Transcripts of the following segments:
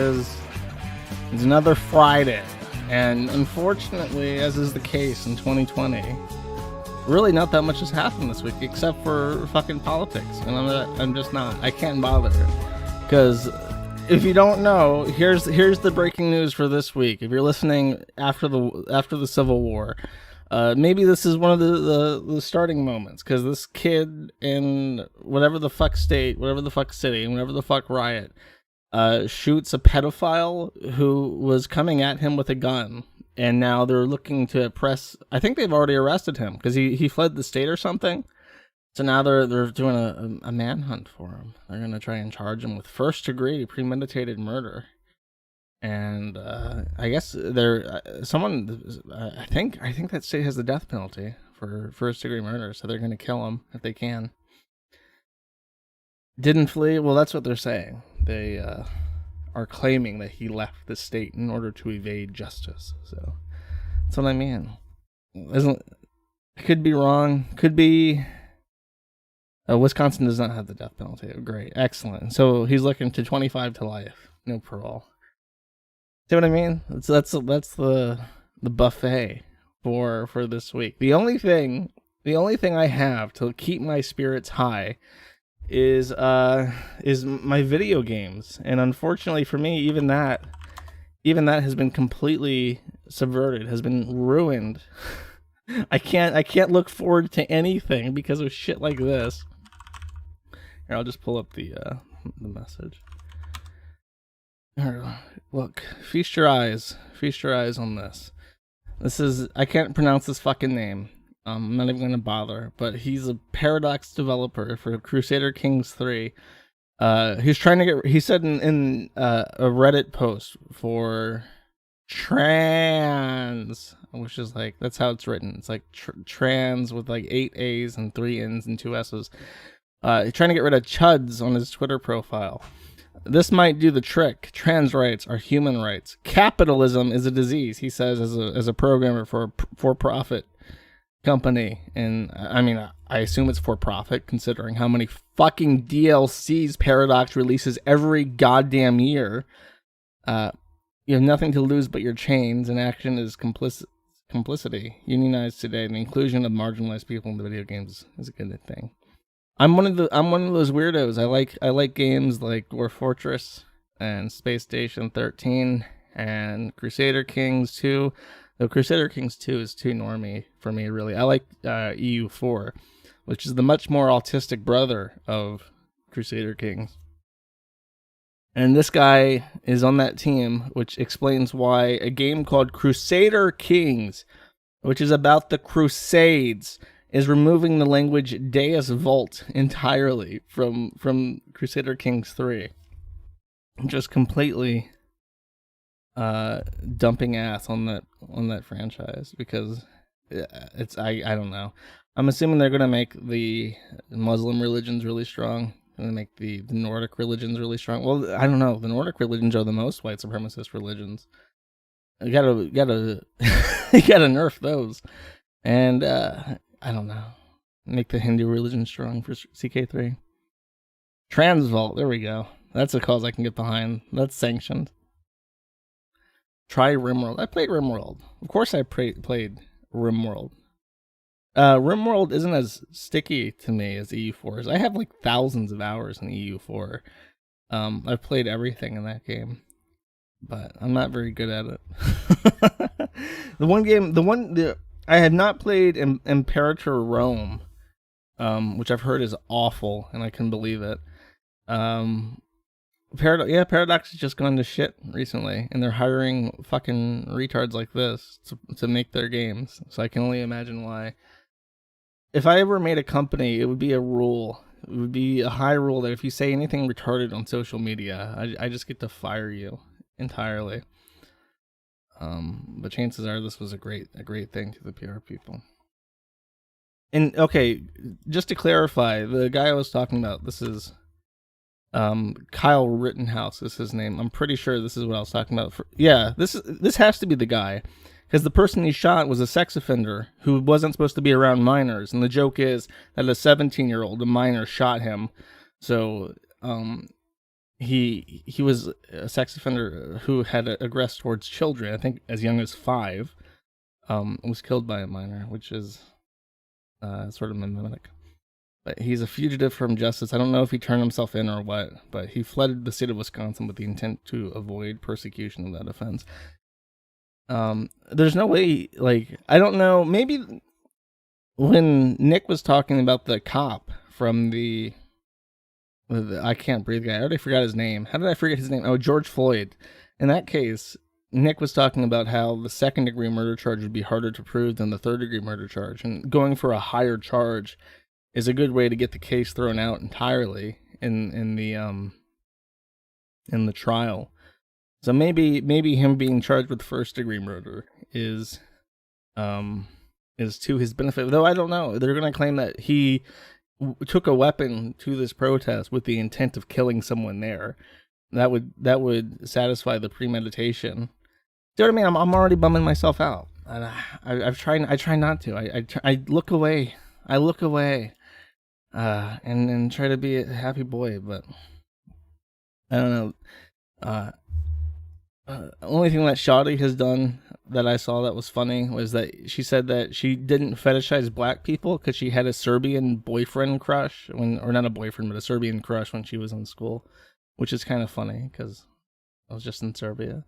is it's another Friday, and unfortunately, as is the case in 2020, really not that much has happened this week except for fucking politics, and I can't bother, because if you don't know, here's the breaking news for this week. If you're listening after the Civil War, maybe this is one of the starting moments, because this kid in whatever the fuck state, whatever the fuck city, whatever the fuck riot, shoots a pedophile who was coming at him with a gun, and now they're looking to press. I think they've already arrested him because he fled the state or something. So now they're doing a manhunt for him. They're gonna try and charge him with first-degree premeditated murder. And I guess I think that state has the death penalty for first-degree murder, so they're gonna kill him if they can. Didn't flee? Well, that's what they're saying. They are claiming that he left the state in order to evade justice. So that's what I mean. Could be wrong. Could be. Wisconsin does not have the death penalty. Great, excellent. So he's looking to 25 to life, no parole. See what I mean? That's the buffet for this week. The only thing I have to keep my spirits high is my video games, and unfortunately for me, even that has been completely subverted, has been ruined. I can't look forward to anything because of shit like this. Here, I'll just pull up the message. Here, look, feast your eyes on this. This is, I can't pronounce this fucking name. I'm not even gonna bother. But he's a Paradox developer for Crusader Kings 3. He's trying to get. He said in a Reddit post for trans, which is like, that's how it's written. It's like trans with like 8 A's and 3 N's and 2 S's. He's trying to get rid of chuds on his Twitter profile. This might do the trick. Trans rights are human rights. Capitalism is a disease, he says, as a programmer for a for-profit company. And I mean, I assume it's for profit, considering how many fucking DLCs Paradox releases every goddamn year. You have nothing to lose but your chains, and action is complicity. Unionized today, and the inclusion of marginalized people in the video games is a good thing. I'm one of those weirdos. I like games like Dwarf Fortress and Space Station 13 and Crusader Kings 2. Though Crusader Kings 2 is too normie for me, really. I like EU4, which is the much more autistic brother of Crusader Kings. And this guy is on that team, which explains why a game called Crusader Kings, which is about the Crusades, is removing the language Deus Vult entirely from Crusader Kings 3. Just completely dumping ass on that franchise, because it's I don't know. I'm assuming they're gonna make the Muslim religions really strong. They're gonna make the Nordic religions really strong. Well, I don't know. The Nordic religions are the most white supremacist religions. You gotta you gotta nerf those. And I don't know. Make the Hindu religion strong for CK3. Transvault, there we go. That's a cause I can get behind. That's sanctioned. Try RimWorld. I played RimWorld. Of course I played RimWorld. RimWorld isn't as sticky to me as EU4 is. I have like thousands of hours in EU4. I've played everything in that game, but I'm not very good at it. I had not played Imperator Rome, which I've heard is awful, and I can believe it. Paradox has just gone to shit recently, and they're hiring fucking retards like this to make their games. So I can only imagine why. If I ever made a company, it would be a rule. It would be a high rule that if you say anything retarded on social media, I just get to fire you entirely. But chances are this was a great thing to the PR people. And okay, just to clarify, the guy I was talking about, this is Kyle Rittenhouse is his name. I'm pretty sure this is what I was talking about. This has to be the guy, because the person he shot was a sex offender who wasn't supposed to be around minors, and the joke is that a 17-year-old, a minor, shot him. So he was a sex offender who had aggressed towards children, I think as young as 5. Was killed by a minor, which is sort of mimetic. But he's a fugitive from justice. I don't know if he turned himself in or what, but he fled the state of Wisconsin with the intent to avoid persecution of that offense. There's no way, like, I don't know, maybe when Nick was talking about the cop from the I Can't Breathe guy, I already forgot his name. How did I forget his name? Oh, George Floyd. In that case, Nick was talking about how the second-degree murder charge would be harder to prove than the third-degree murder charge, and going for a higher charge is a good way to get the case thrown out entirely in the trial. So maybe him being charged with first-degree murder is to his benefit. Though I don't know. They're going to claim that he took a weapon to this protest with the intent of killing someone there. That would satisfy the premeditation. Do you know what I mean? I'm already bumming myself out. I try not to. I look away. And try to be a happy boy, but I don't know. Only thing that Shawty has done that I saw that was funny was that she said that she didn't fetishize black people because she had a Serbian boyfriend crush or not a boyfriend, but a Serbian crush when she was in school, which is kind of funny because I was just in Serbia.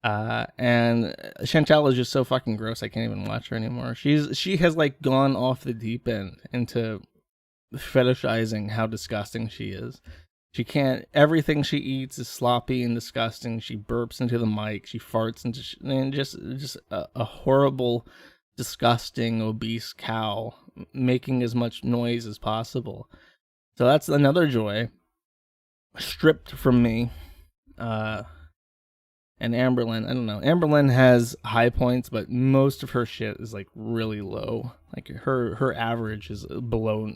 And Chantal is just so fucking gross. I can't even watch her anymore. She has like gone off the deep end into fetishizing how disgusting she is. She can't. Everything she eats is sloppy and disgusting. She burps into the mic. She farts into and just a horrible, disgusting, obese cow making as much noise as possible. So that's another joy stripped from me. And Amberlynn, I don't know. Amberlynn has high points, but most of her shit is like really low. Like her average is below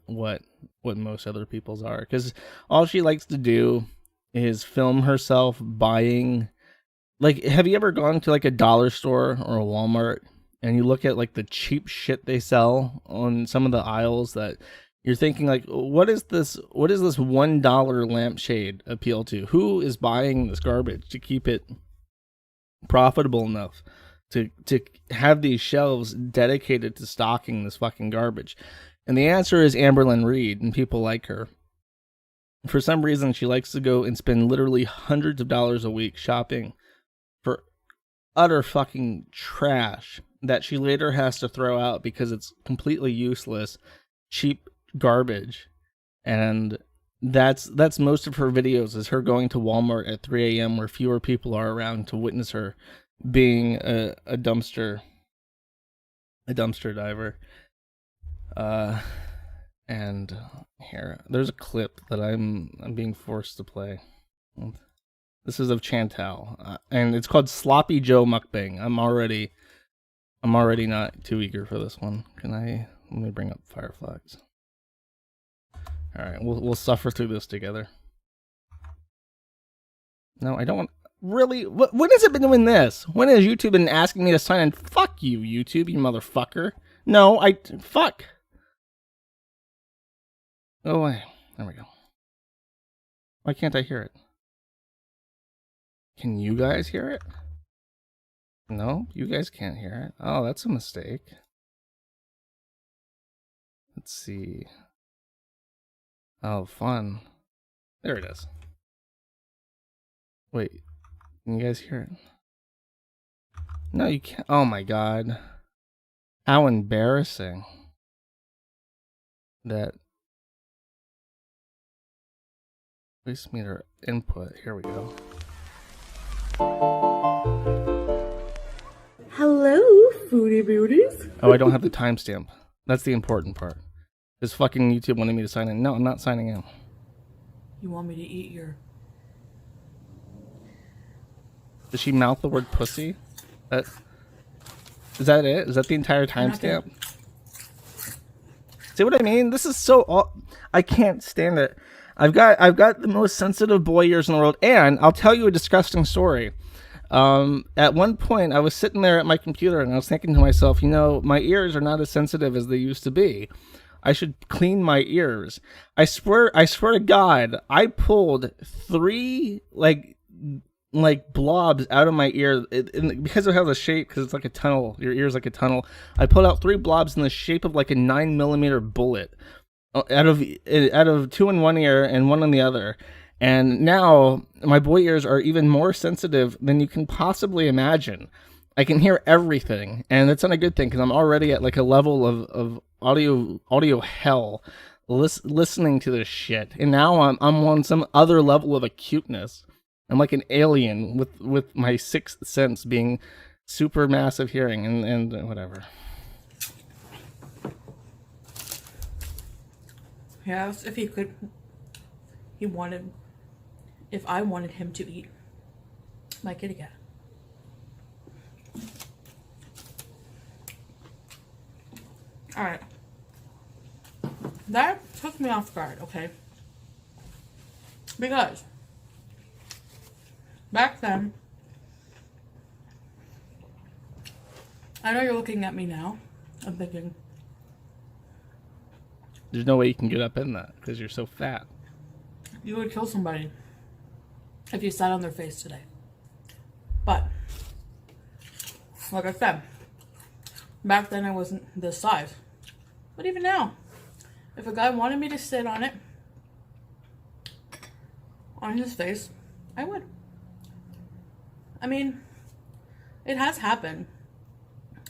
what most other people's are, because all she likes to do is film herself buying, like, have you ever gone to like a dollar store or a Walmart and you look at like the cheap shit they sell on some of the aisles that you're thinking like, what is this $1 lampshade appeal to? Who is buying this garbage to keep it profitable enough to have these shelves dedicated to stocking this fucking garbage? And the answer is Amberlynn Reid, and people like her. For some reason, she likes to go and spend literally hundreds of dollars a week shopping for utter fucking trash that she later has to throw out because it's completely useless, cheap garbage. And that's most of her videos, is her going to Walmart at 3 a.m. where fewer people are around to witness her being a dumpster diver. And here, there's a clip that I'm being forced to play. This is of Chantal, and it's called Sloppy Joe Mukbang. I'm already not too eager for this one. Let me bring up Fireflies. All right, we'll suffer through this together. No, I don't want. Really? When has it been doing this? When has YouTube been asking me to sign in? Fuck you, YouTube, you motherfucker. No, fuck. Go away. There we go. Why can't I hear it? Can you guys hear it? No, you guys can't hear it. Oh, that's a mistake. Let's see. Oh, fun. There it is. Wait, can you guys hear it? No, you can't. Oh my god. How embarrassing. That voice meter input. Here we go. Hello, foodie beauties. Oh, I don't have the timestamp. That's the important part. This fucking YouTube wanted me to sign in. No, I'm not signing in. You want me to eat your... Did she mouth the word pussy? Is that it? Is that the entire timestamp? See what I mean? This is so... I can't stand it. I've got the most sensitive boy ears in the world, and I'll tell you a disgusting story. At one point, I was sitting there at my computer, and I was thinking to myself, you know, my ears are not as sensitive as they used to be. I should clean my ears. I swear to God, I pulled 3 like blobs out of my ear because it has a shape, because it's like a tunnel. Your ear's like a tunnel. I pulled out 3 blobs in the shape of like a 9mm bullet out of 2 in one ear and 1 in the other. And now my boy ears are even more sensitive than you can possibly imagine. I can hear everything, and that's not a good thing because I'm already at like a level of audio hell listening to this shit. And now I'm on some other level of acuteness. I'm like an alien with my sixth sense being super massive hearing and whatever. He asked if if I wanted him to eat my kitty cat. Alright. That took me off guard, okay? Because back then, I know you're looking at me now. I'm thinking, There's no way you can get up in that because you're so fat. you would kill somebody if you sat on their face today. But, like I said, back then I wasn't this size. But even now, if a guy wanted me to sit on it, on his face, I would. I mean, it has happened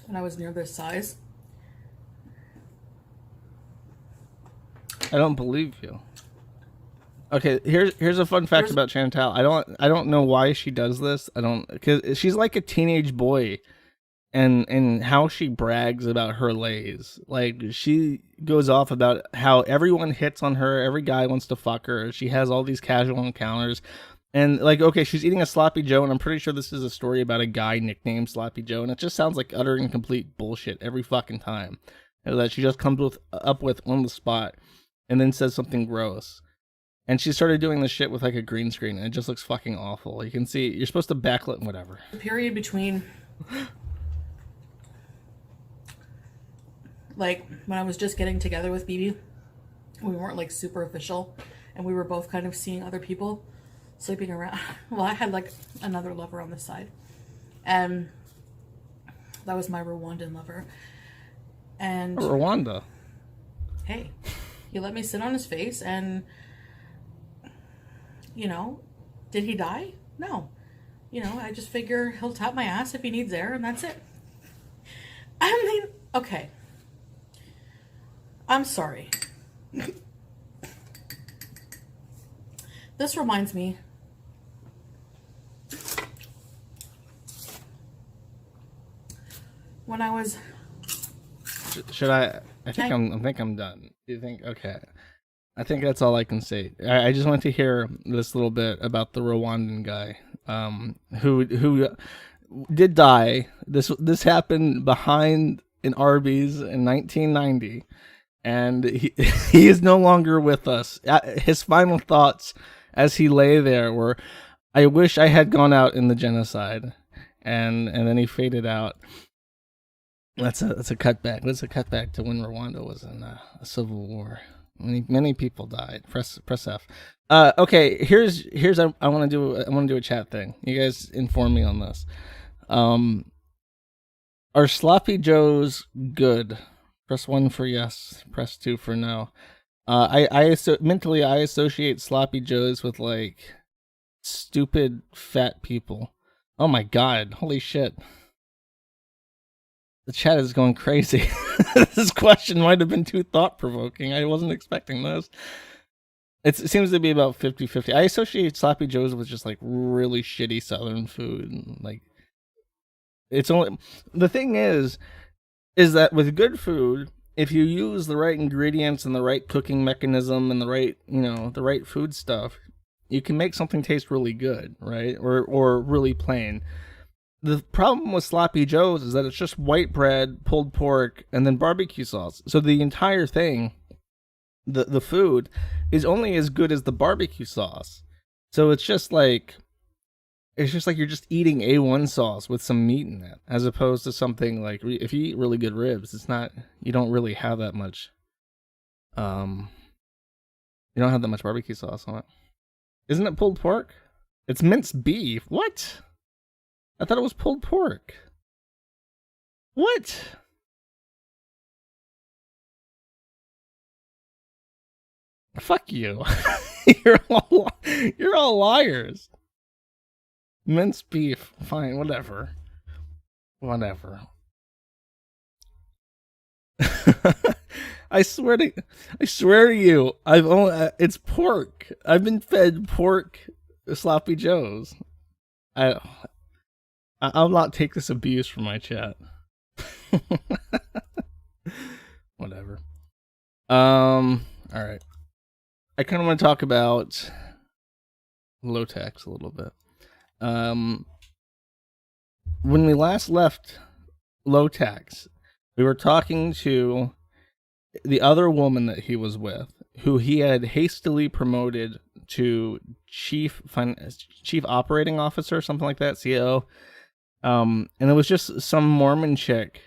when I was near this size. I don't believe you. Okay, here's a fun fact about Chantal. I don't know why she does this. Because she's like a teenage boy, and how she brags about her lays. Like, she goes off about how everyone hits on her, every guy wants to fuck her. She has all these casual encounters. And, like, okay, she's eating a Sloppy Joe, and I'm pretty sure this is a story about a guy nicknamed Sloppy Joe, and it just sounds like utter and complete bullshit every fucking time. That she just comes up with on the spot, and then says something gross. And she started doing this shit with, like, a green screen, and it just looks fucking awful. You can see, you're supposed to backlit and whatever. The period between, like, when I was just getting together with BB, we weren't, like, super official, and we were both kind of seeing other people sleeping around. Well, I had like another lover on the side, and that was my Rwandan lover. And Rwanda. Hey, he let me sit on his face, and you know, did he die? No. You know, I just figure he'll tap my ass if he needs air, and that's it. I mean, okay. I'm sorry. This reminds me. When I was. Should I? I think I'm done. You think? Okay. I think that's all I can say. I just want to hear this little bit about the Rwandan guy, who did die. This happened behind an Arby's in 1990, and he is no longer with us. His final thoughts as he lay there were, "I wish I had gone out in the genocide," and then he faded out. That's a cutback. That's a cutback to when Rwanda was in a civil war. Many people died. Press F. Okay, here's I want to do a chat thing. You guys inform me on this. Are Sloppy Joes good? Press 1 for yes. Press 2 for no. Mentally I associate Sloppy Joes with like stupid fat people. Oh my god! Holy shit! The chat is going crazy. This question might have been too thought-provoking. I wasn't expecting this. It seems to be about 50-50. I associate Sloppy Joes with just like really shitty Southern food. Like, it's only the thing is that with good food, if you use the right ingredients and the right cooking mechanism and the right food stuff, you can make something taste really good, right? Or really plain. The problem with Sloppy Joes is that it's just white bread, pulled pork, and then barbecue sauce. So the entire thing, the food, is only as good as the barbecue sauce. So it's just like you're just eating A1 sauce with some meat in it, as opposed to something like, if you eat really good ribs, you don't really have that much You don't have that much barbecue sauce on it. Isn't it pulled pork? It's minced beef. What? I thought it was pulled pork. What? Fuck you. You're all liars. Minced beef. Fine, whatever. Whatever. I swear to you, I've only it's pork. I've been fed pork sloppy joes. I'll not take this abuse from my chat. Whatever. All right. I kind of want to talk about low tax a little bit. When we last left low tax, we were talking to the other woman that he was with, who he had hastily promoted to chief operating officer, something like that, CEO. And it was just some Mormon chick,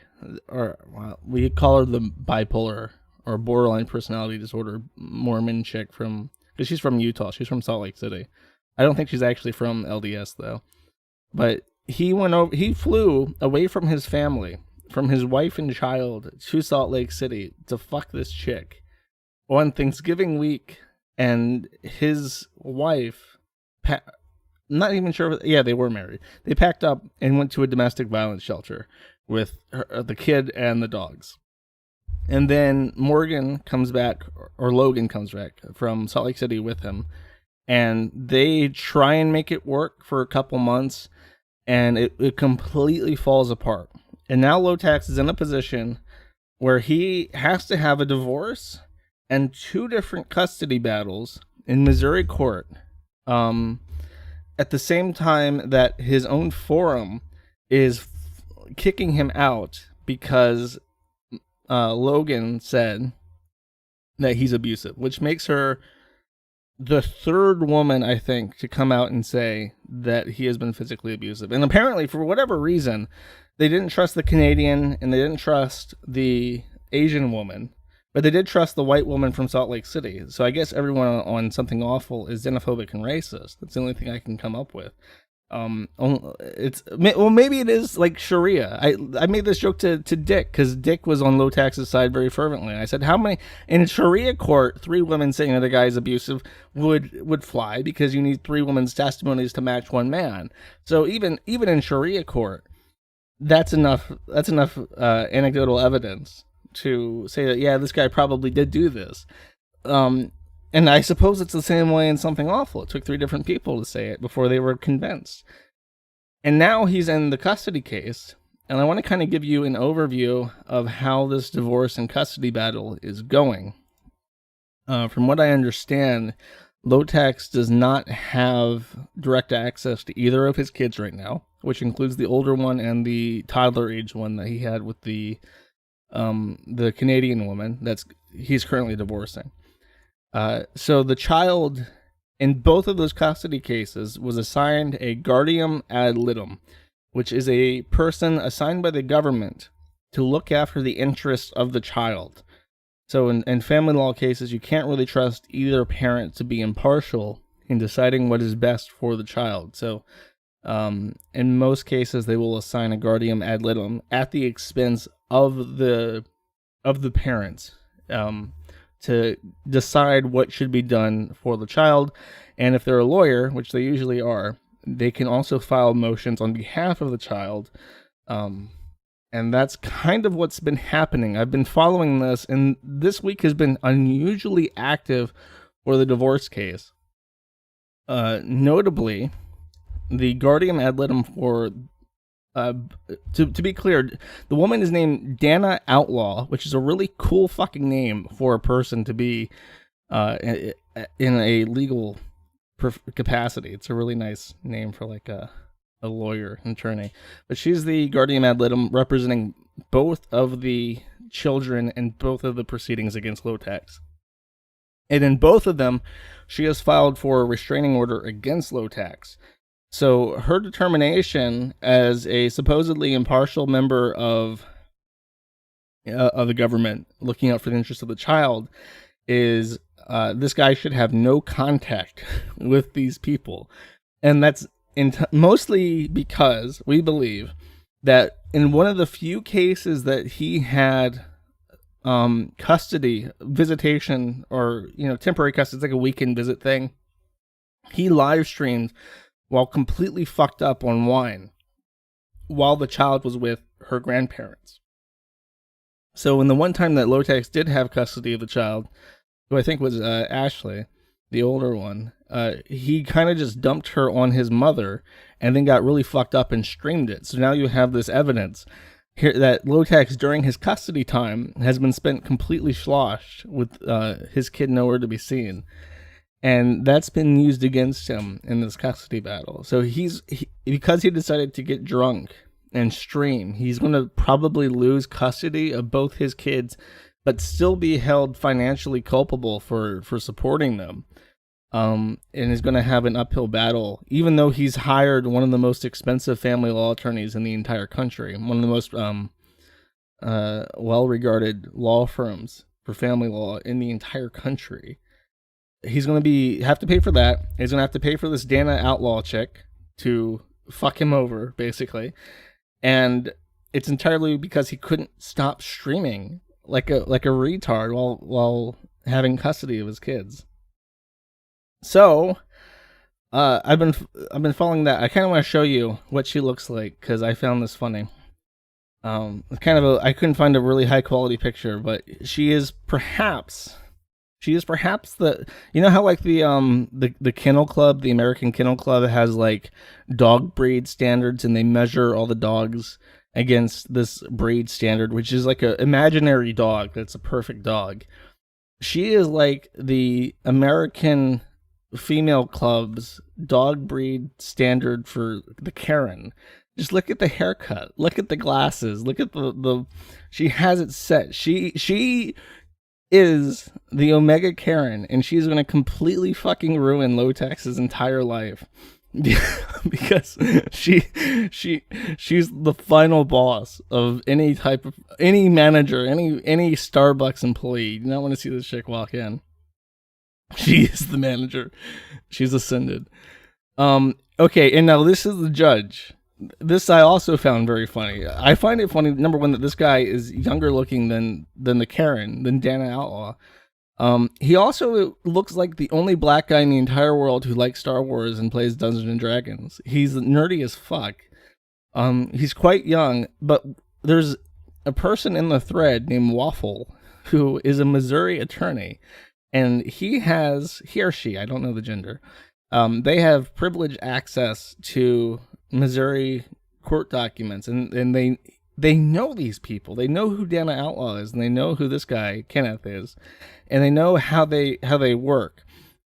or well, we call her the bipolar or borderline personality disorder Mormon chick because she's from Utah. She's from Salt Lake City. I don't think she's actually from LDS though. But he flew away from his family, from his wife and child, to Salt Lake City to fuck this chick on Thanksgiving week. And his wife, not even sure. Yeah, they were married. They packed up and went to a domestic violence shelter with the kid and the dogs. And then Morgan comes back, or Logan comes back from Salt Lake City with him. And they try and make it work for a couple months, and it completely falls apart. And now Low Tax is in a position where he has to have a divorce and 2 different custody battles in Missouri court at the same time that his own forum is kicking him out because Logan said that he's abusive, which makes her the 3rd woman, I think, to come out and say that he has been physically abusive. And apparently, for whatever reason, they didn't trust the Canadian and they didn't trust the Asian woman, but they did trust the white woman from Salt Lake City. So I guess everyone on Something Awful is xenophobic and racist. That's the only thing I can come up with. Maybe it is like Sharia. I made this joke to Dick because Dick was on Low Tax's side very fervently. I said, how many in Sharia court 3 women saying that a guy is abusive would fly, because you need 3 women's testimonies to match 1 man. So even in Sharia court, that's enough anecdotal evidence to say that, yeah, this guy probably did do this. And I suppose it's the same way in Something Awful. It took 3 different people to say it before they were convinced. And now he's in the custody case. And I want to kind of give you an overview of how this divorce and custody battle is going. From what I understand, Low Tax does not have direct access to either of his kids right now, which includes the older one and the toddler age one that he had with the Canadian woman he's currently divorcing. So the child in both of those custody cases was assigned a guardian ad litem, which is a person assigned by the government to look after the interests of the child. So in family law cases, you can't really trust either parent to be impartial in deciding what is best for the child. So in most cases, they will assign a guardian ad litem at the expense of the parents. To decide what should be done for the child. And if they're a lawyer, which they usually are, they can also file motions on behalf of the child. And that's kind of what's been happening. I've been following this, and this week has been unusually active for the divorce case. Notably, the guardian ad litem for to be clear, the woman is named Dana Outlaw, which is a really cool fucking name for a person to be in a legal capacity. It's a really nice name for like a lawyer, an attorney. But she's the guardian ad litem representing both of the children in both of the proceedings against Low Tax. And in both of them, she has filed for a restraining order against Low Tax. So her determination as a supposedly impartial member of the government looking out for the interests of the child is this guy should have no contact with these people. And that's mostly because we believe that in one of the few cases that he had custody, visitation, or temporary custody, it's like a weekend visit thing, he live streamed while completely fucked up on wine while the child was with her grandparents. So in the one time that Lotex did have custody of the child, who I think was Ashley, the older one, he kind of just dumped her on his mother and then got really fucked up and streamed it. So now you have this evidence here that Lotex, during his custody time, has been spent completely sloshed with his kid nowhere to be seen. And that's been used against him in this custody battle. So because he decided to get drunk and stream, he's going to probably lose custody of both his kids, but still be held financially culpable for supporting them. And is going to have an uphill battle, even though he's hired one of the most expensive family law attorneys in the entire country, one of the most well-regarded law firms for family law in the entire country. He's going to have to pay for that. He's going to have to pay for this Dana Outlaw chick to fuck him over, basically. And it's entirely because he couldn't stop streaming like a retard while having custody of his kids. So, I've been following that. I kind of want to show you what she looks like because I found this funny. I couldn't find a really high quality picture, but she is perhaps the, how like the Kennel Club, the American Kennel Club, has like dog breed standards, and they measure all the dogs against this breed standard, which is like a imaginary dog that's a perfect dog. She is like the American Female Club's dog breed standard for the Karen. Just look at the haircut, look at the glasses, look at the she has it set. She is the Omega Karen, and she's going to completely fucking ruin Lotex's entire life. Because she's the final boss of any manager, any Starbucks employee. You do not want to see this chick walk in. She is the manager. She's ascended. Okay, and now this is the judge. This I also found very funny. I find it funny, number one, that this guy is younger looking than the Karen, than Dana Outlaw. He also looks like the only black guy in the entire world who likes Star Wars and plays Dungeons and Dragons. He's nerdy as fuck. He's quite young, but there's a person in the thread named Waffle who is a Missouri attorney, and he or she, I don't know the gender, they have privileged access to Missouri court documents, and they know these people. They know who Dana Outlaw is, and they know who this guy Kenneth is, and they know how they work.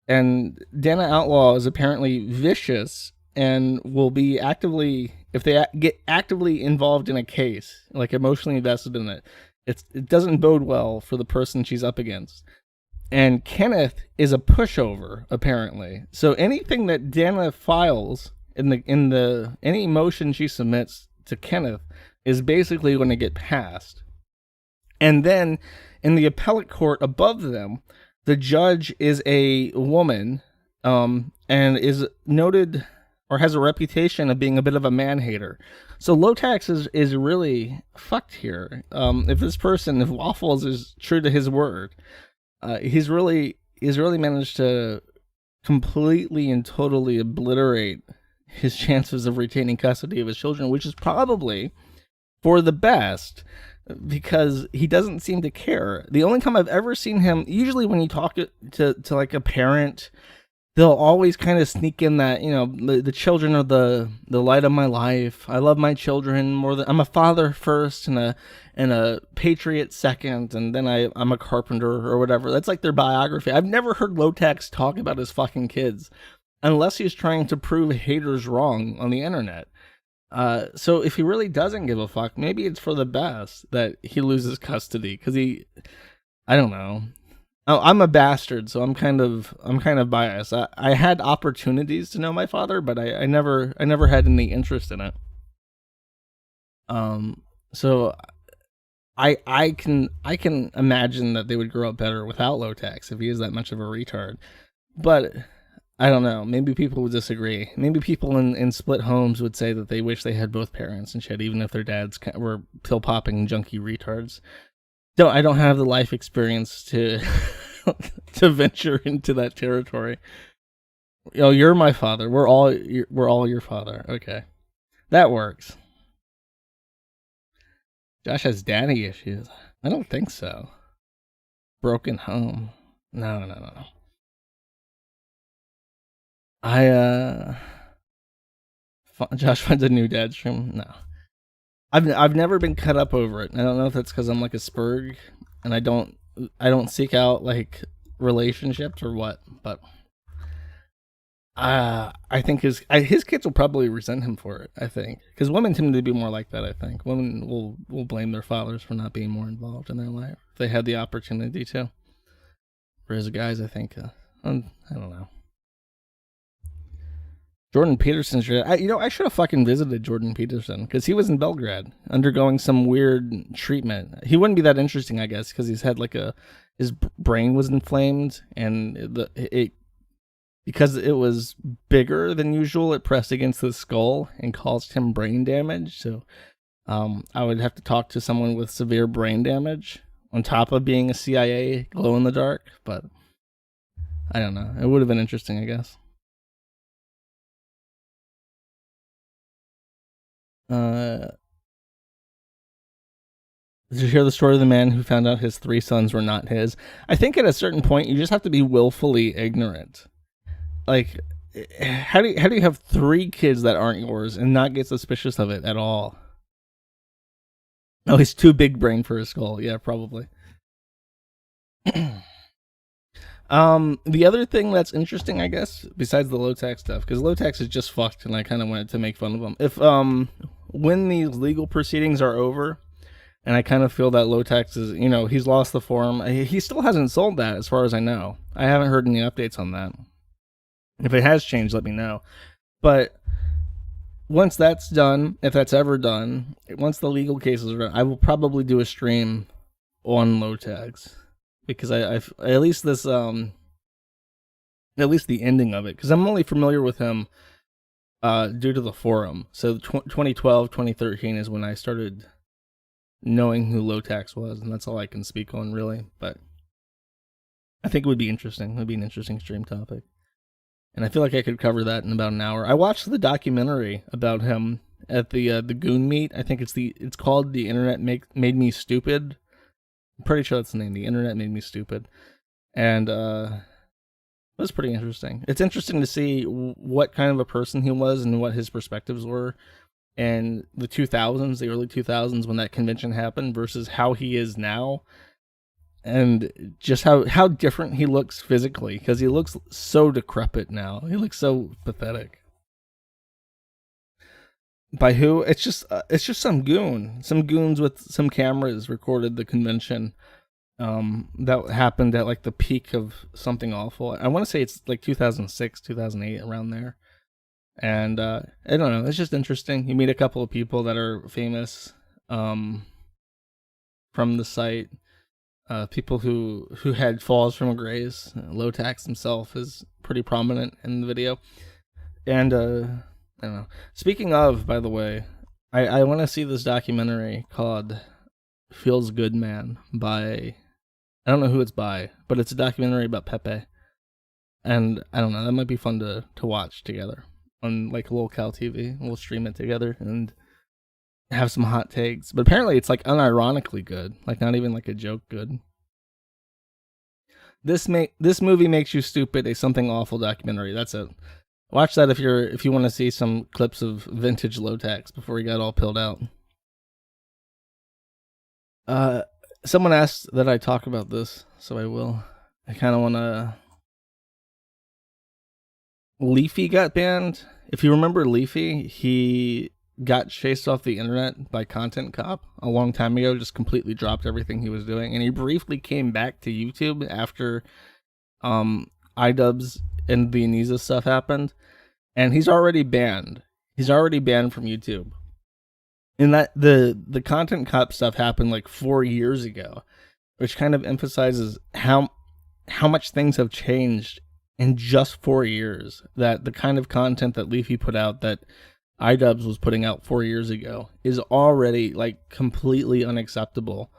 And Dana Outlaw is apparently vicious and will be actively, if they get actively involved in a case, like emotionally invested in it, it doesn't bode well for the person she's up against. And Kenneth is a pushover, apparently. So anything that Dana files in any motion she submits to Kenneth is basically going to get passed. And then in the appellate court above them, the judge is a woman, and is noted or has a reputation of being a bit of a man-hater. So Lotex is really fucked here. If Waffles is true to his word, he's really managed to completely and totally obliterate his chances of retaining custody of his children, which is probably for the best, because he doesn't seem to care. The only time I've ever seen him, usually when you talk to like a parent, they'll always kind of sneak in that, the children are the light of my life. I love my children more than, I'm a father first and a patriot second, and then I'm a carpenter or whatever. That's like their biography. I've never heard Lotex talk about his fucking kids unless he's trying to prove haters wrong on the internet. So if he really doesn't give a fuck, maybe it's for the best that he loses custody, because I don't know. Oh, I'm a bastard, so I'm kind of biased. I had opportunities to know my father, but I never had any interest in it. So I can imagine that they would grow up better without Lotax if he is that much of a retard. But I don't know. Maybe people would disagree. Maybe people in split homes would say that they wish they had both parents and shit, even if their dads were pill popping junkie retards. I don't have the life experience to to venture into that territory. Oh, you're my father. We're all your father. Okay, that works. Josh has daddy issues. I don't think so. Broken home. No, no, no, no. I Josh finds a new dad stream. No, I've never been cut up over it. I don't know if that's because I'm like a spurg and I don't seek out like relationships or what, but I think his kids will probably resent him for it. I think because women tend to be more like that. I think women will blame their fathers for not being more involved in their life if they had the opportunity to. Whereas guys, I think I don't know. Jordan Peterson's. I should have fucking visited Jordan Peterson because he was in Belgrade undergoing some weird treatment. He wouldn't be that interesting, I guess, because he's had like his brain was inflamed and it because it was bigger than usual. It pressed against the skull and caused him brain damage. So, I would have to talk to someone with severe brain damage on top of being a CIA glow in the dark. But I don't know. It would have been interesting, I guess. Did you hear the story of the man who found out his 3 sons were not his? I think at a certain point you just have to be willfully ignorant. Like, how do you have 3 kids that aren't yours and not get suspicious of it at all? Oh, he's too big brain for his skull. Yeah, probably. The other thing that's interesting, I guess, besides the low tax stuff, because low tax is just fucked, and I kind of wanted to make fun of him. If when these legal proceedings are over, and I kind of feel that low tax is, he's lost the forum. He still hasn't sold that, as far as I know. I haven't heard any updates on that. If it has changed, let me know. But once that's done, if that's ever done, once the legal cases are done, I will probably do a stream on low tax because I've at least this at least the ending of it, because I'm only familiar with him due to the forum. So 2012, 2013 is when I started knowing who low tax was, and that's all I can speak on really. But I think it would be interesting. It would be an interesting stream topic. And I feel like I could cover that in about an hour. I watched the documentary about him at the Goon Meet. I think it's called The Internet Made Me Stupid. I'm pretty sure that's the name. The Internet Made Me Stupid. And it was pretty interesting. It's interesting to see what kind of a person he was and what his perspectives were in the 2000s, the early 2000s when that convention happened versus how he is now. And just how different he looks physically, because he looks so decrepit now. He looks so pathetic. By who? It's just some goons with some cameras recorded the convention. That happened at like the peak of something awful. I want to say it's like 2006, 2008, around there. And I don't know. It's just interesting. You meet a couple of people that are famous from the site. People who had falls from grace. Low tax himself is pretty prominent in the video. And I don't know. Speaking of, by the way, I want to see this documentary called Feels Good Man by, I don't know who it's by, but it's a documentary about Pepe. And I don't know, that might be fun to watch together on like Lol Cal TV. We'll stream it together and have some hot takes. But apparently it's like unironically good, like not even like a joke good. This movie makes you stupid, a something awful documentary. That's it. Watch that if you want to see some clips of vintage low tax before he got all pilled out. Someone asked that I talk about this, so I will. I kind of want to. Leafy got banned. If you remember Leafy, he got chased off the internet by Content Cop a long time ago, just completely dropped everything he was doing, and he briefly came back to YouTube after iDubbbz and the Aniza stuff happened, and he's already banned. He's already banned from YouTube. And that the content cop stuff happened like 4 years ago, which kind of emphasizes how much things have changed in just 4 years. That the kind of content that Leafy put out, that iDubbbz was putting out 4 years ago, is already like completely unacceptable.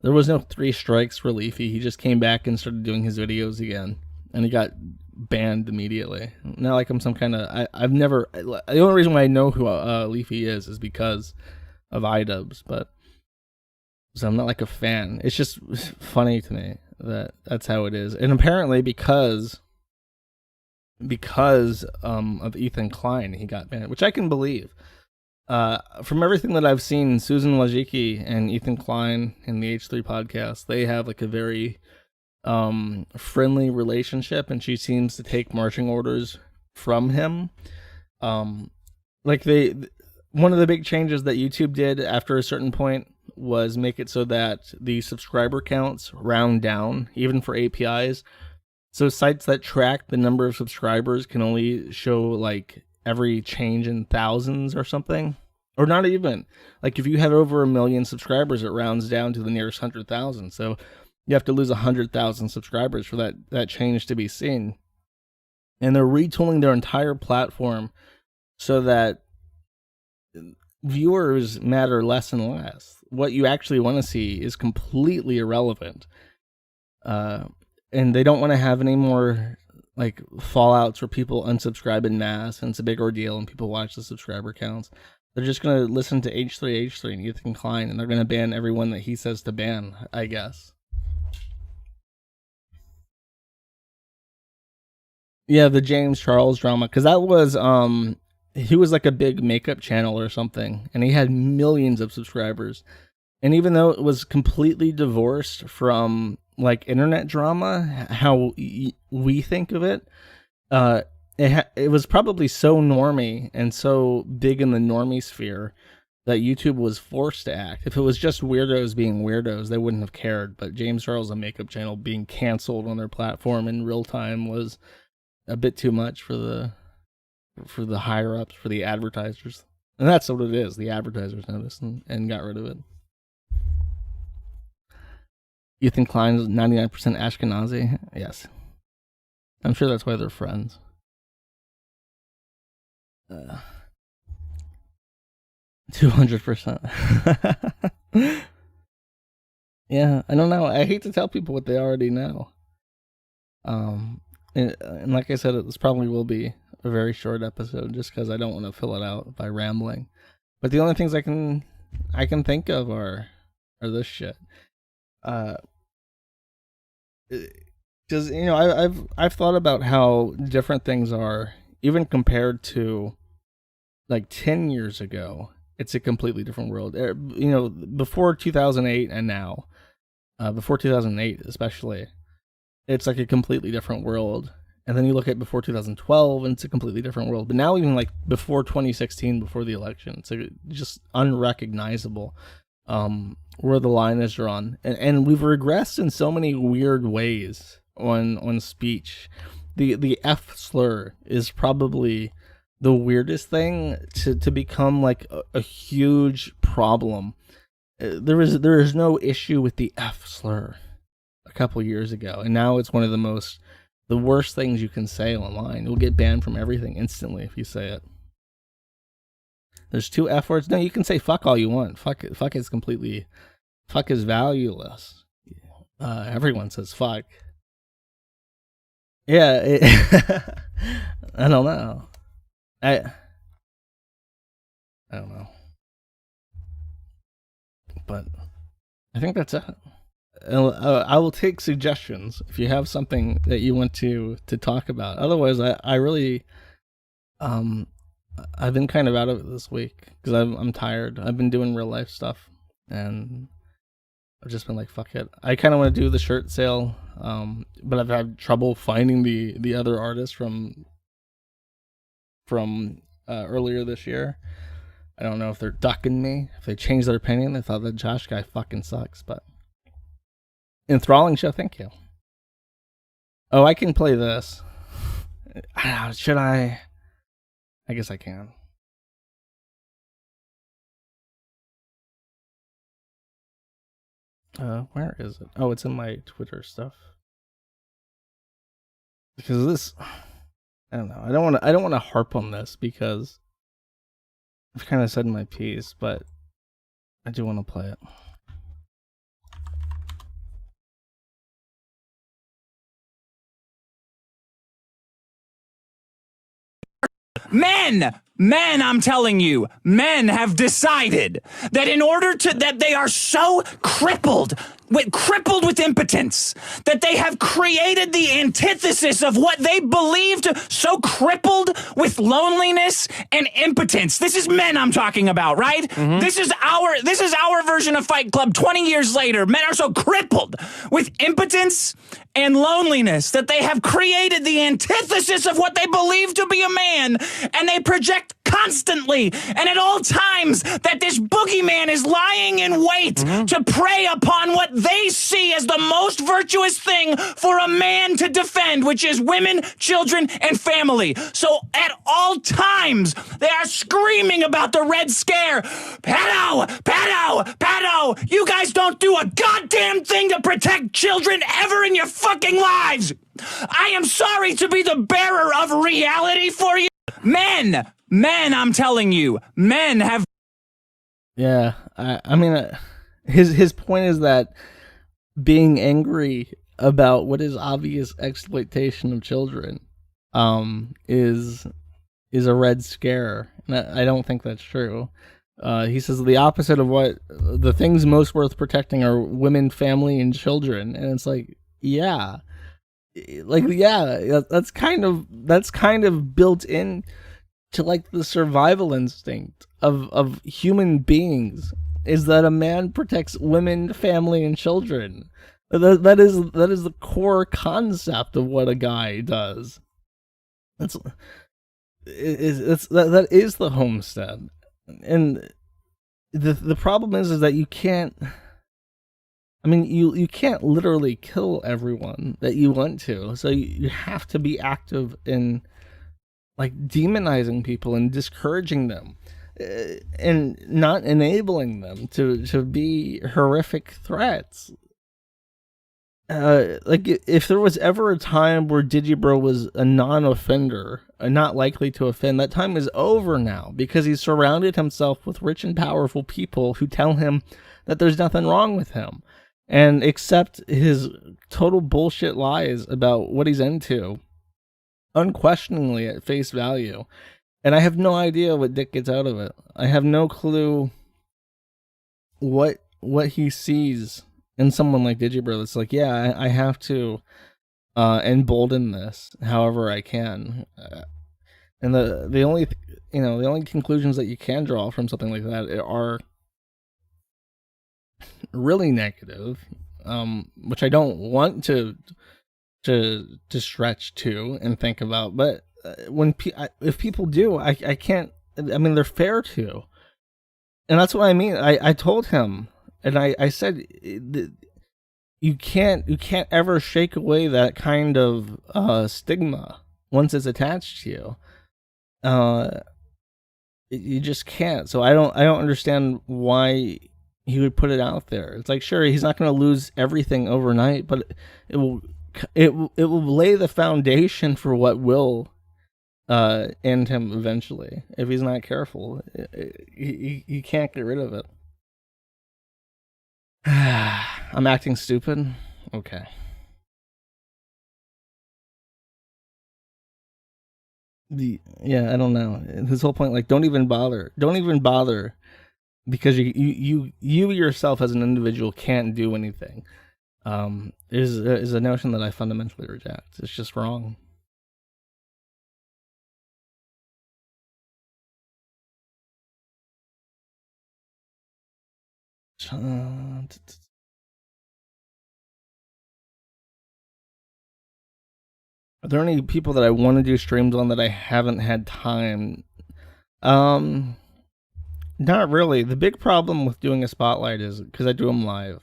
There was no 3 strikes for Leafy. He just came back and started doing his videos again, and he got banned immediately. Not like I'm some kind of I've never. The only reason why I know who Leafy is because of iDubbbz, but so I'm not like a fan. It's just funny to me that that's how it is, and apparently because of Ethan Klein, he got banned, which I can believe. From everything that I've seen, Susan Wojcicki and Ethan Klein in the H3 podcast, they have like a very friendly relationship, and she seems to take marching orders from him. Like one of the big changes that YouTube did after a certain point was make it so that the subscriber counts round down, even for APIs. So sites that track the number of subscribers can only show like every change in thousands or something. Or not even. Like if you have over 1 million subscribers, it rounds down to the nearest 100,000. So you have to lose 100,000 subscribers for that change to be seen. And they're retooling their entire platform so that viewers matter less and less. What you actually want to see is completely irrelevant. And they don't want to have any more like fallouts where people unsubscribe en masse and it's a big ordeal and people watch the subscriber counts. They're just going to listen to H3H3 and Ethan Klein, and they're going to ban everyone that he says to ban, I guess. Yeah, the James Charles drama, because that was he was like a big makeup channel or something, and he had millions of subscribers. And even though it was completely divorced from like internet drama, how we think of it, it was probably so normie and so big in the normie sphere that YouTube was forced to act. If it was just weirdos being weirdos, they wouldn't have cared. But James Charles, a makeup channel, being canceled on their platform in real time was a bit too much for the higher ups, for the advertisers. And that's what it is. The advertisers noticed and got rid of it. Ethan Klein is 99% Ashkenazi. Yes. I'm sure that's why they're friends. 200%. Yeah, I don't know. I hate to tell people what they already know. And like I said, this probably will be a very short episode just because I don't want to fill it out by rambling. But the only things I can think of are this shit. Because I've thought about how different things are, even compared to like 10 years ago. It's a completely different world. Before 2008 and now, before 2008 especially, it's like a completely different world. And then you look at before 2012 and it's a completely different world. But now even like before 2016, before the election, it's just unrecognizable where the line is drawn. And we've regressed in so many weird ways on speech. The F slur is probably the weirdest thing to become like a huge problem. There is no issue with the F slur a couple years ago, and now it's one of the worst things you can say online. You'll get banned from everything instantly if you say it. There's 2 F words. No, you can say fuck all you want. Fuck is valueless. Everyone says fuck. Yeah, I don't know. I don't know. But I think that's it. I will take suggestions if you have something that you want to talk about. Otherwise, I really I've been kind of out of it this week because I'm tired. I've been doing real life stuff, and I've just been like, fuck it. I kind of want to do the shirt sale, but I've had trouble finding the other artists from earlier this year. I don't know if they're ducking me, if they changed their opinion. They thought that Josh guy fucking sucks, but enthralling show. Thank you. Oh, I can play this. Should I? I guess I can. Where is it? Oh, it's in my Twitter stuff. Because this, I don't know. I don't want to harp on this because I've kind of said my piece, but I do want to play it. Men, I'm telling you, men have decided that in order to, that they are so crippled with impotence, that they have created the antithesis of what they believed, so crippled with loneliness and impotence. This is men I'm talking about, right? Mm-hmm. This is our version of Fight Club 20 years later. Men are so crippled with impotence and loneliness that they have created the antithesis of what they believe to be a man, and they project constantly and at all times that this boogeyman is lying in wait to prey upon what they see as the most virtuous thing for a man to defend, which is women, children, and family. So at all times, they are screaming about the Red Scare. Pedo! Pedo! Pedo! You guys don't do a goddamn thing to protect children ever in your fucking lives! I am sorry to be the bearer of reality for you. Men, I'm telling you, men have... Yeah, I mean, his point is that being angry about what is obvious exploitation of children is a red scare. And I don't think that's true. He says the opposite of what the things most worth protecting are women, family, and children. And it's like, yeah, that's kind of built in to like the survival instinct of human beings, is that a man protects women, family, and children. That is the core concept of what a guy does. That is the homestead. And the problem is that you can't, I mean, you can't literally kill everyone that you want to. So you have to be active in like demonizing people and discouraging them, and not enabling them to be horrific threats. Like if there was ever a time where Digibro was a non-offender, not likely to offend, that time is over now, because he's surrounded himself with rich and powerful people who tell him that there's nothing wrong with him and accept his total bullshit lies about what he's into unquestioningly at face value. And I have no idea what Dick gets out of it. I have no clue what he sees in someone like Digibro that's like, yeah, I have to embolden this however I can. And the only the only conclusions that you can draw from something like that are really negative, which I don't want to stretch to and think about, but if people do, I can't. I mean, they're fair to, and that's what I mean. I told him, and I said, you can't ever shake away that kind of stigma once it's attached to you. You just can't. So I don't understand why he would put it out there. It's like, sure, he's not going to lose everything overnight, but it will lay the foundation for what will end him eventually if he's not careful. He can't get rid of it. I'm acting stupid. Okay. I don't know. His whole point, like, don't even bother, because you yourself as an individual can't do anything. Is a notion that I fundamentally reject. It's just wrong. Are there any people that I want to do streams on that I haven't had time? Not really. The big problem with doing a spotlight is because I do them live,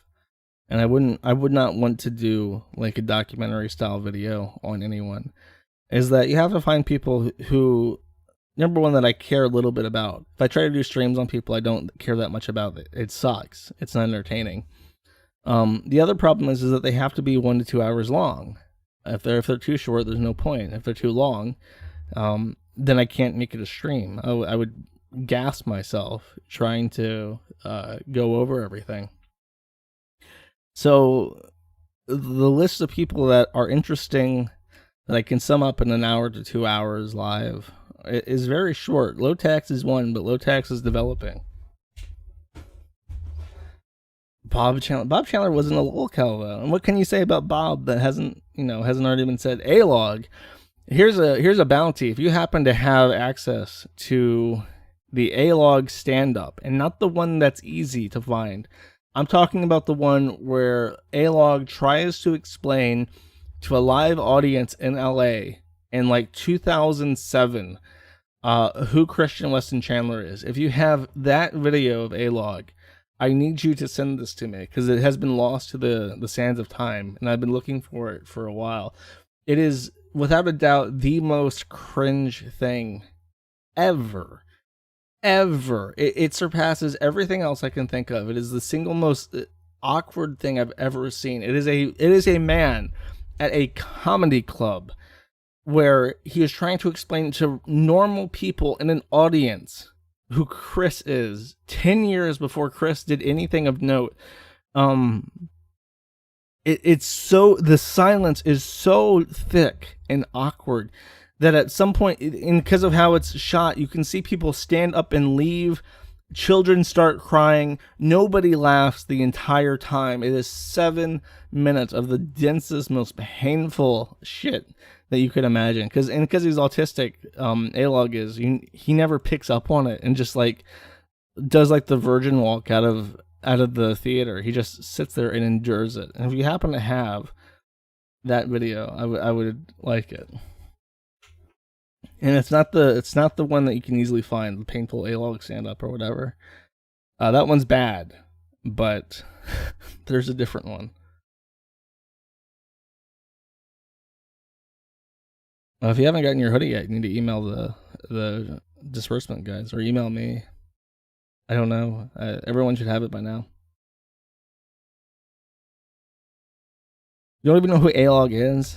and I would not want to do like a documentary style video on anyone, is that you have to find people who, number one, that I care a little bit about. If I try to do streams on people I don't care that much about, it sucks. It's not entertaining. The other problem is that they have to be 1 to 2 hours long. If they're too short, there's no point. If they're too long, then I can't make it a stream. I would gas myself trying to go over everything. So the list of people that are interesting that I can sum up in an hour to 2 hours live is very short. Low Tax is one, but Low Tax is developing. Bob Chandler wasn't a lolcow though. And what can you say about Bob that hasn't already been said? A-Log. Here's a bounty. If you happen to have access to the A-Log stand-up, and not the one that's easy to find. I'm talking about the one where A-Log tries to explain to a live audience in LA in like 2007 who Christian Weston Chandler is. If you have that video of A-Log, I need you to send this to me because it has been lost to the sands of time, and I've been looking for it for a while. It is, without a doubt, the most cringe thing ever. It surpasses everything else I can think of. It is the single most awkward thing I've ever seen. It is a man at a comedy club where he is trying to explain to normal people in an audience who Chris is 10 years before Chris did anything of note. It's so, the silence is so thick and awkward that at some point, because of how it's shot, you can see people stand up and leave. Children start crying. Nobody laughs the entire time. It is 7 minutes of the densest, most painful shit that you could imagine. Because he's autistic, A-Log is, he never picks up on it and just like does like the virgin walk out of the theater. He just sits there and endures it. And if you happen to have that video, I would like it. And it's not the one that you can easily find, the painful A-Log stand-up or whatever. That one's bad, but there's a different one. If you haven't gotten your hoodie yet, you need to email the disbursement guys or email me. I don't know. Everyone should have it by now. You don't even know who A-Log is?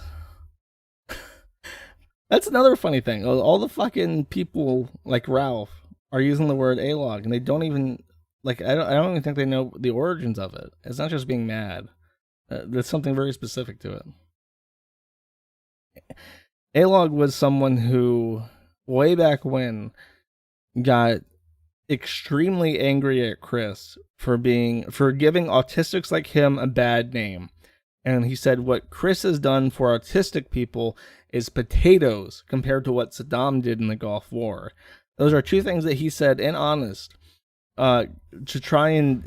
That's another funny thing. All the fucking people like Ralph are using the word A-Log, and they don't even I don't even think they know the origins of it. It's not just being mad. There's something very specific to it. A-Log was someone who, way back when, got extremely angry at Chris for giving autistics like him a bad name. And he said what Chris has done for autistic people is potatoes compared to what Saddam did in the Gulf War. Those are two things that he said in honest to try and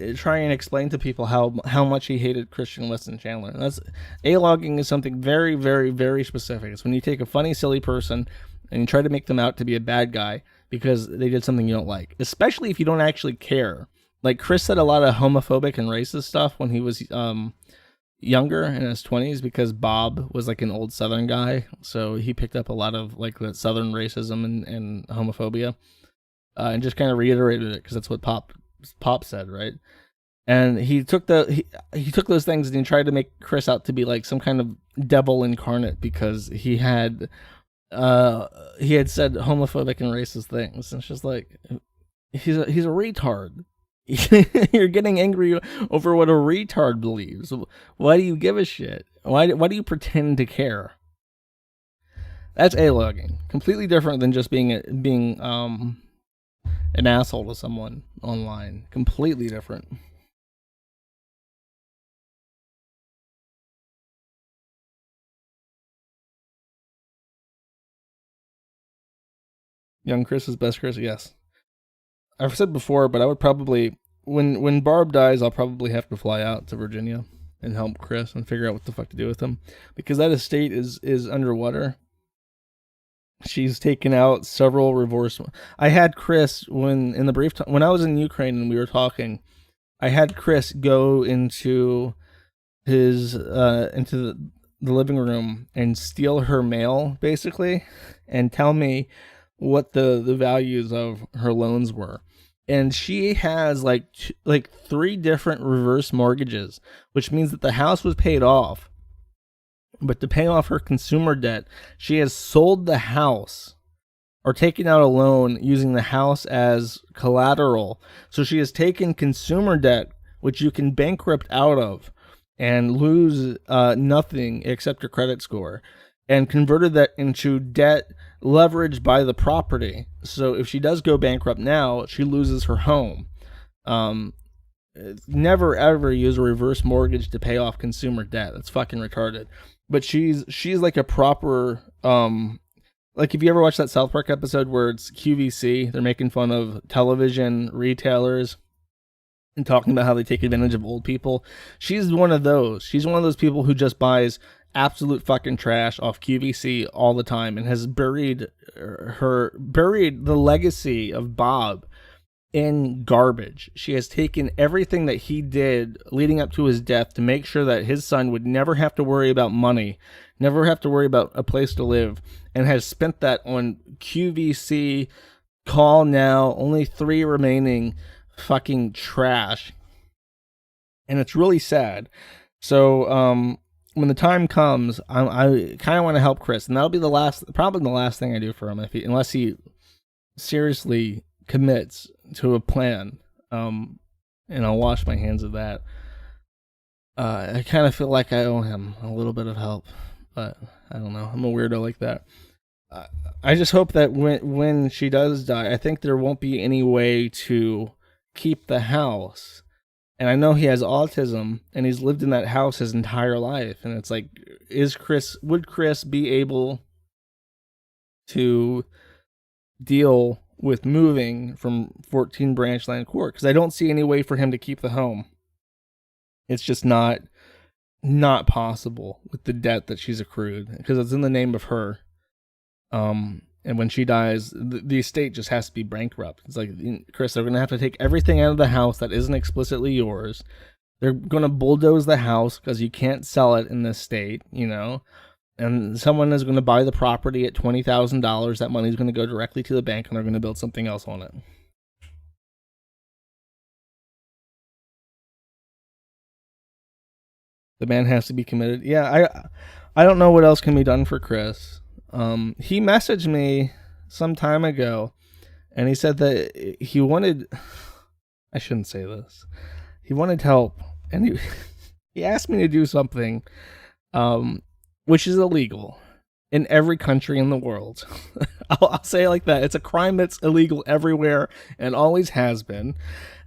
explain to people how much he hated Christian Weston Chandler. And that's, A-Logging is something very, very, very specific. It's when you take a funny, silly person and you try to make them out to be a bad guy because they did something you don't like, especially if you don't actually care. Like Chris said a lot of homophobic and racist stuff when he was younger in his 20s because Bob was like an old Southern guy, so he picked up a lot of like the Southern racism and homophobia, and just kind of reiterated it because that's what Pop said, right? And he took those things and he tried to make Chris out to be like some kind of devil incarnate because he had said homophobic and racist things. And it's just like he's a retard. You're getting angry over what a retard believes. Why do you give a shit? Why do you pretend to care? That's A-Logging. Completely different than just being an asshole to someone online. Completely different. Young Chris is best Chris, yes. I've said before, but I would probably, when Barb dies, I'll probably have to fly out to Virginia and help Chris and figure out what the fuck to do with him, because that estate is underwater. She's taken out several reverse. I had Chris when I was in Ukraine and we were talking. I had Chris go into his into the living room and steal her mail basically, and tell me what the values of her loans were. and she has like 3 different reverse mortgages, which means that the house was paid off, but to pay off her consumer debt, she has sold the house or taken out a loan using the house as collateral. So she has taken consumer debt, which you can bankrupt out of and lose nothing except your credit score, and converted that into debt leveraged by the property. So if she does go bankrupt now, she loses her home. Never ever use a reverse mortgage to pay off consumer debt. That's fucking retarded. But she's like a proper like, if you ever watch that South Park episode where it's QVC, they're making fun of television retailers and talking about how they take advantage of old people. She's one of those. She's one of those people who just buys absolute fucking trash off QVC all the time and has buried the legacy of Bob in garbage. She has taken everything that he did leading up to his death to make sure that his son would never have to worry about money, never have to worry about a place to live, and has spent that on QVC, Call Now, only 3 remaining fucking trash. And it's really sad. So when the time comes, I kind of want to help Chris, and that'll be probably the last thing I do for him, unless he seriously commits to a plan. And I'll wash my hands of that. I kind of feel like I owe him a little bit of help, but I don't know. I'm a weirdo like that. I just hope that when she does die, I think there won't be any way to keep the house. And I know he has autism, and he's lived in that house his entire life. And it's like, would Chris be able to deal with moving from 14 Branchland Court? Because I don't see any way for him to keep the home. It's just not possible with the debt that she's accrued, because it's in the name of her. And when she dies, the estate just has to be bankrupt. It's like, Chris, they're going to have to take everything out of the house that isn't explicitly yours. They're going to bulldoze the house because you can't sell it in this state, and someone is going to buy the property at $20,000. That money is going to go directly to the bank, and they're going to build something else on it. The man has to be committed. Yeah, I don't know what else can be done for Chris. He messaged me some time ago, and he said that he wanted, I shouldn't say this, he wanted help, and he asked me to do something, which is illegal in every country in the world. I'll say it like that. It's a crime that's illegal everywhere and always has been.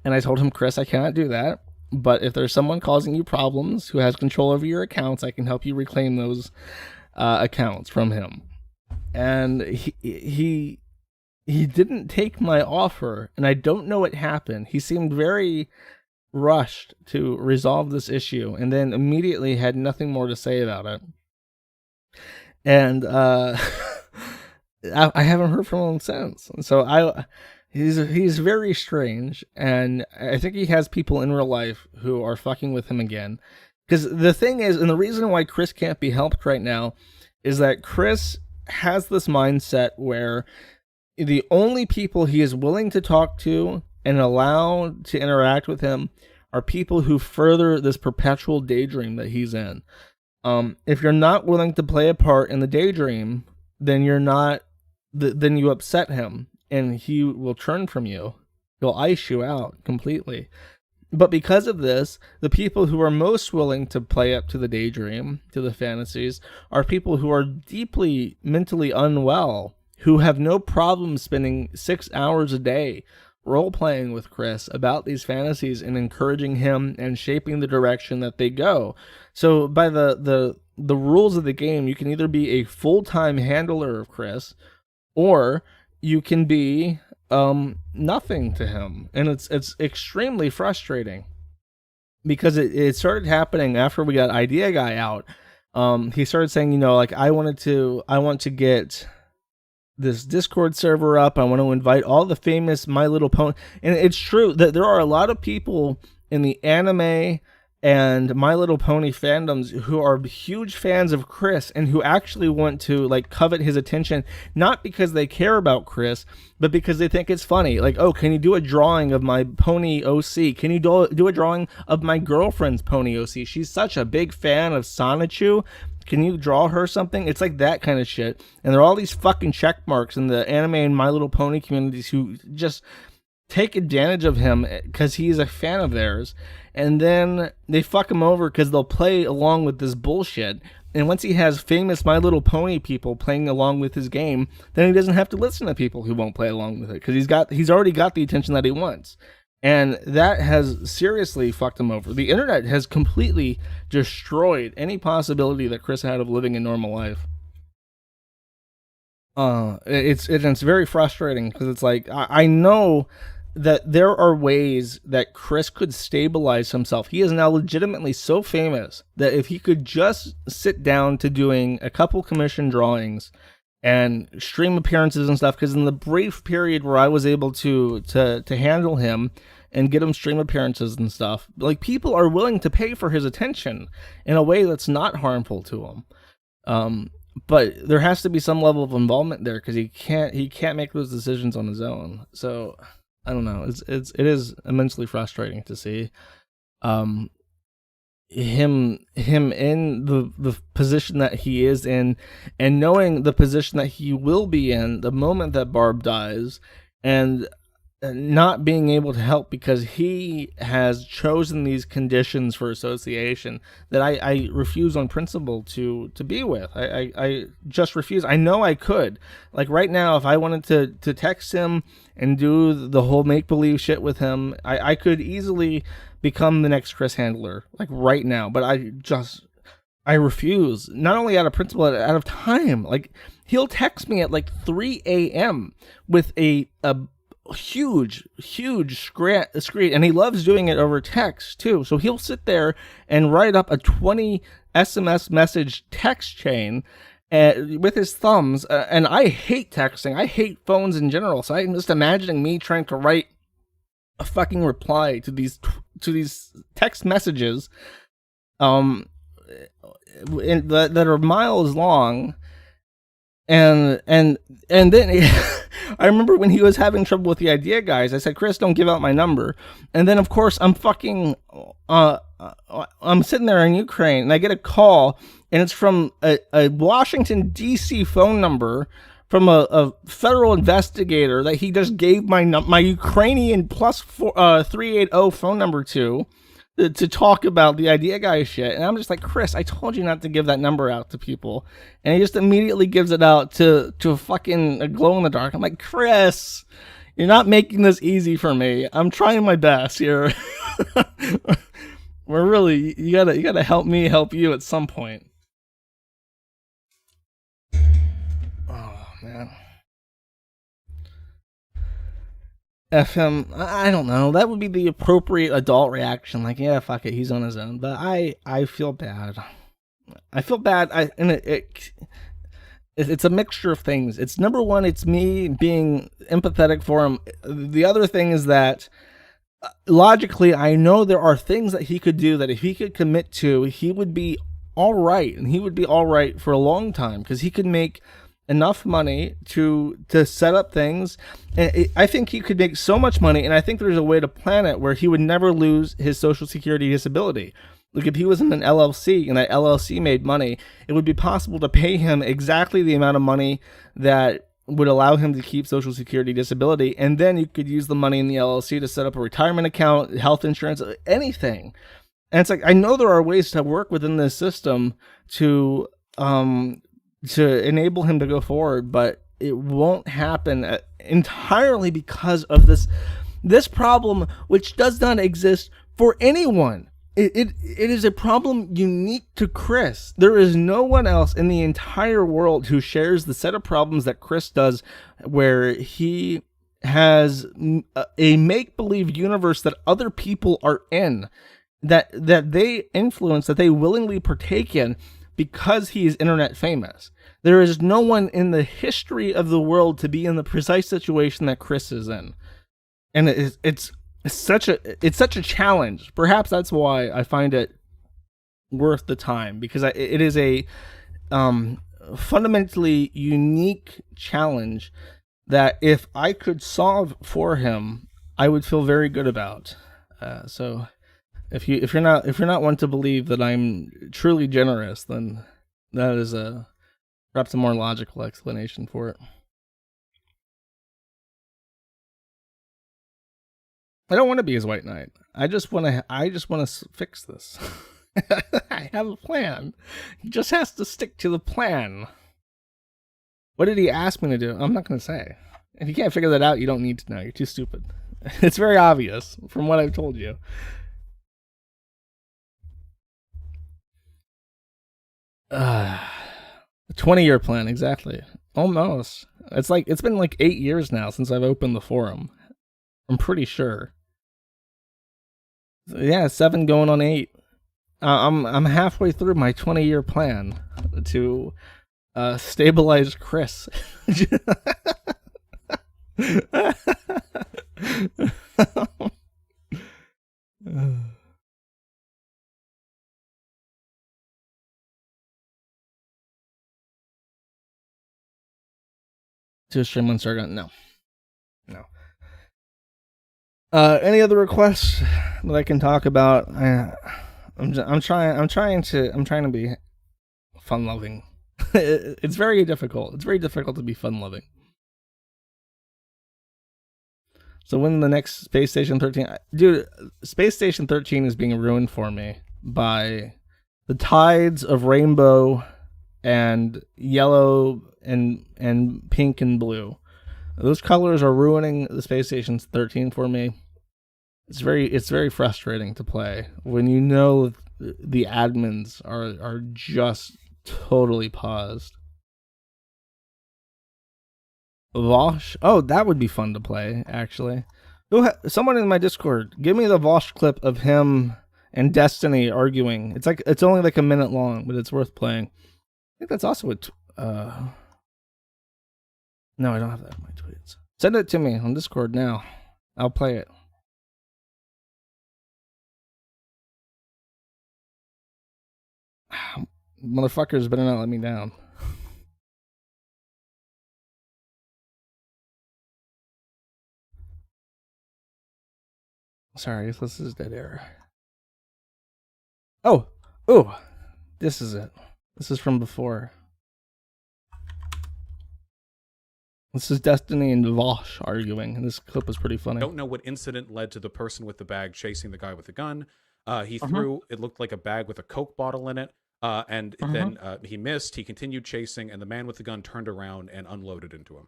And I told him, Chris, I cannot do that. But if there's someone causing you problems who has control over your accounts, I can help you reclaim those accounts from him. And he didn't take my offer, and I don't know what happened. He seemed very rushed to resolve this issue, and then immediately had nothing more to say about it. And I haven't heard from him since. So he's very strange, and I think he has people in real life who are fucking with him again. Because the thing is, and the reason why Chris can't be helped right now, is that Chris has this mindset where the only people he is willing to talk to and allow to interact with him are people who further this perpetual daydream that he's in. If you're not willing to play a part in the daydream, then then you upset him, and he will turn from you. He'll ice you out completely. But because of this, the people who are most willing to play up to the daydream, to the fantasies, are people who are deeply mentally unwell, who have no problem spending 6 hours a day role-playing with Chris about these fantasies and encouraging him and shaping the direction that they go. So by the rules of the game, you can either be a full-time handler of Chris, or you can be nothing to him. And it's extremely frustrating, because it started happening after we got Idea Guy out. He started saying, I want to get this Discord server up. I want to invite all the famous My Little Pony. And it's true that there are a lot of people in the anime and My Little Pony fandoms who are huge fans of Chris and who actually want to like covet his attention, not because they care about Chris, but because they think it's funny. Like, oh, can you do a drawing of my pony OC? Can you do a drawing of my girlfriend's pony OC? She's such a big fan of Sonichu. Can you draw her something? It's like that kind of shit. And there are all these fucking check marks in the anime and My Little Pony communities who just take advantage of him because he's a fan of theirs, and then they fuck him over because they'll play along with this bullshit. And once he has famous My Little Pony people playing along with his game, then he doesn't have to listen to people who won't play along with it because he's already got the attention that he wants. And that has seriously fucked him over. The internet has completely destroyed any possibility that Chris had of living a normal life. It's very frustrating because it's like I know that there are ways that Chris could stabilize himself. He is now legitimately so famous that if he could just sit down to doing a couple commission drawings and stream appearances and stuff, because in the brief period where I was able to handle him and get him stream appearances and stuff, like, people are willing to pay for his attention in a way that's not harmful to him. But there has to be some level of involvement there because he can't make those decisions on his own. So I don't know. It is immensely frustrating to see him in the position that he is in, and knowing the position that he will be in the moment that Barb dies, and not being able to help because he has chosen these conditions for association that I refuse on principle to be with. I just refuse. I know I could. Like right now, if I wanted to text him and do the whole make-believe shit with him, I could easily become the next Chris Handler, like right now. But I refuse. Not only out of principle, but out of time. Like, he'll text me at like 3 a.m. with a huge screen, and he loves doing it over text too. So he'll sit there and write up a 20 SMS message text chain with his thumbs, and I hate texting. I hate phones in general. So I'm just imagining me trying to write a fucking reply to these text messages, that are miles long. And then I remember when he was having trouble with the idea guys, I said, Chris, don't give out my number. And then of course I'm sitting there in Ukraine and I get a call, and it's from a Washington DC phone number from a federal investigator that he just gave my Ukrainian plus 380 phone number to talk about the idea guy shit. And I'm just like, Chris, I told you not to give that number out to people. And he just immediately gives it out to a fucking glow in the dark. I'm like, Chris, you're not making this easy for me. I'm trying my best here. We're really, you gotta help me help you at some point. Oh man. FM, I don't know. That would be the appropriate adult reaction. Like, yeah, fuck it, he's on his own. But I feel bad. I feel bad. It's a mixture of things. It's number one, it's me being empathetic for him. The other thing is that logically, I know there are things that he could do that if he could commit to, he would be all right, and he would be all right for a long time because he could make enough money to set up things. And I think he could make so much money, and I think there's a way to plan it where he would never lose his Social Security disability. Like, if he was in an LLC and that LLC made money, it would be possible to pay him exactly the amount of money that would allow him to keep Social Security disability, and then you could use the money in the LLC to set up a retirement account, health insurance, anything. And it's like, I know there are ways to work within this system to enable him to go forward, but it won't happen entirely because of this problem, which does not exist for anyone. It is a problem unique to Chris. There is no one else in the entire world who shares the set of problems that Chris does, where he has a make-believe universe that other people are in, that they influence, that they willingly partake in, because he is internet famous. There is no one in the history of the world to be in the precise situation that Chris is in. And it's it's such a challenge. Perhaps that's why I find it worth the time, because it is a fundamentally unique challenge that if I could solve for him, I would feel very good about. So if you're not one to believe that I'm truly generous, then that is perhaps a more logical explanation for it. I don't want to be his white knight. I just want to fix this. I have a plan. He just has to stick to the plan. What did he ask me to do? I'm not going to say. If you can't figure that out, you don't need to know. You're too stupid. It's very obvious from what I've told you. A 20-year plan, exactly. Almost. It's been like 8 years now since I've opened the forum. I'm pretty sure. Yeah, 7 going on 8. I'm halfway through my 20-year plan to stabilize Chris. To stream on Sargon? No. Any other requests that I can talk about? I'm trying to be fun loving. It's very difficult. It's very difficult to be fun loving. So when the next Space Station 13, dude, Space Station 13 is being ruined for me by the tides of rainbow and yellow and pink and blue. Those colors are ruining the Space Station 13 for me. It's very frustrating to play when you know the admins are just totally paused. Vosh? Oh, that would be fun to play, actually. Someone in my Discord, give me the Vosh clip of him and Destiny arguing. It's only like a minute long, but it's worth playing. I think that's also no, I don't have that in my tweets. Send it to me on Discord now. I'll play it. Motherfuckers better not let me down. Sorry, this is dead air. Oh, this is it. This is from before. This is Destiny and Vosh arguing, and this clip was pretty funny. Don't know what incident led to the person with the bag chasing the guy with the gun. He threw, it looked like a bag with a Coke bottle in it, and then he missed. He continued chasing, and the man with the gun turned around and unloaded into him.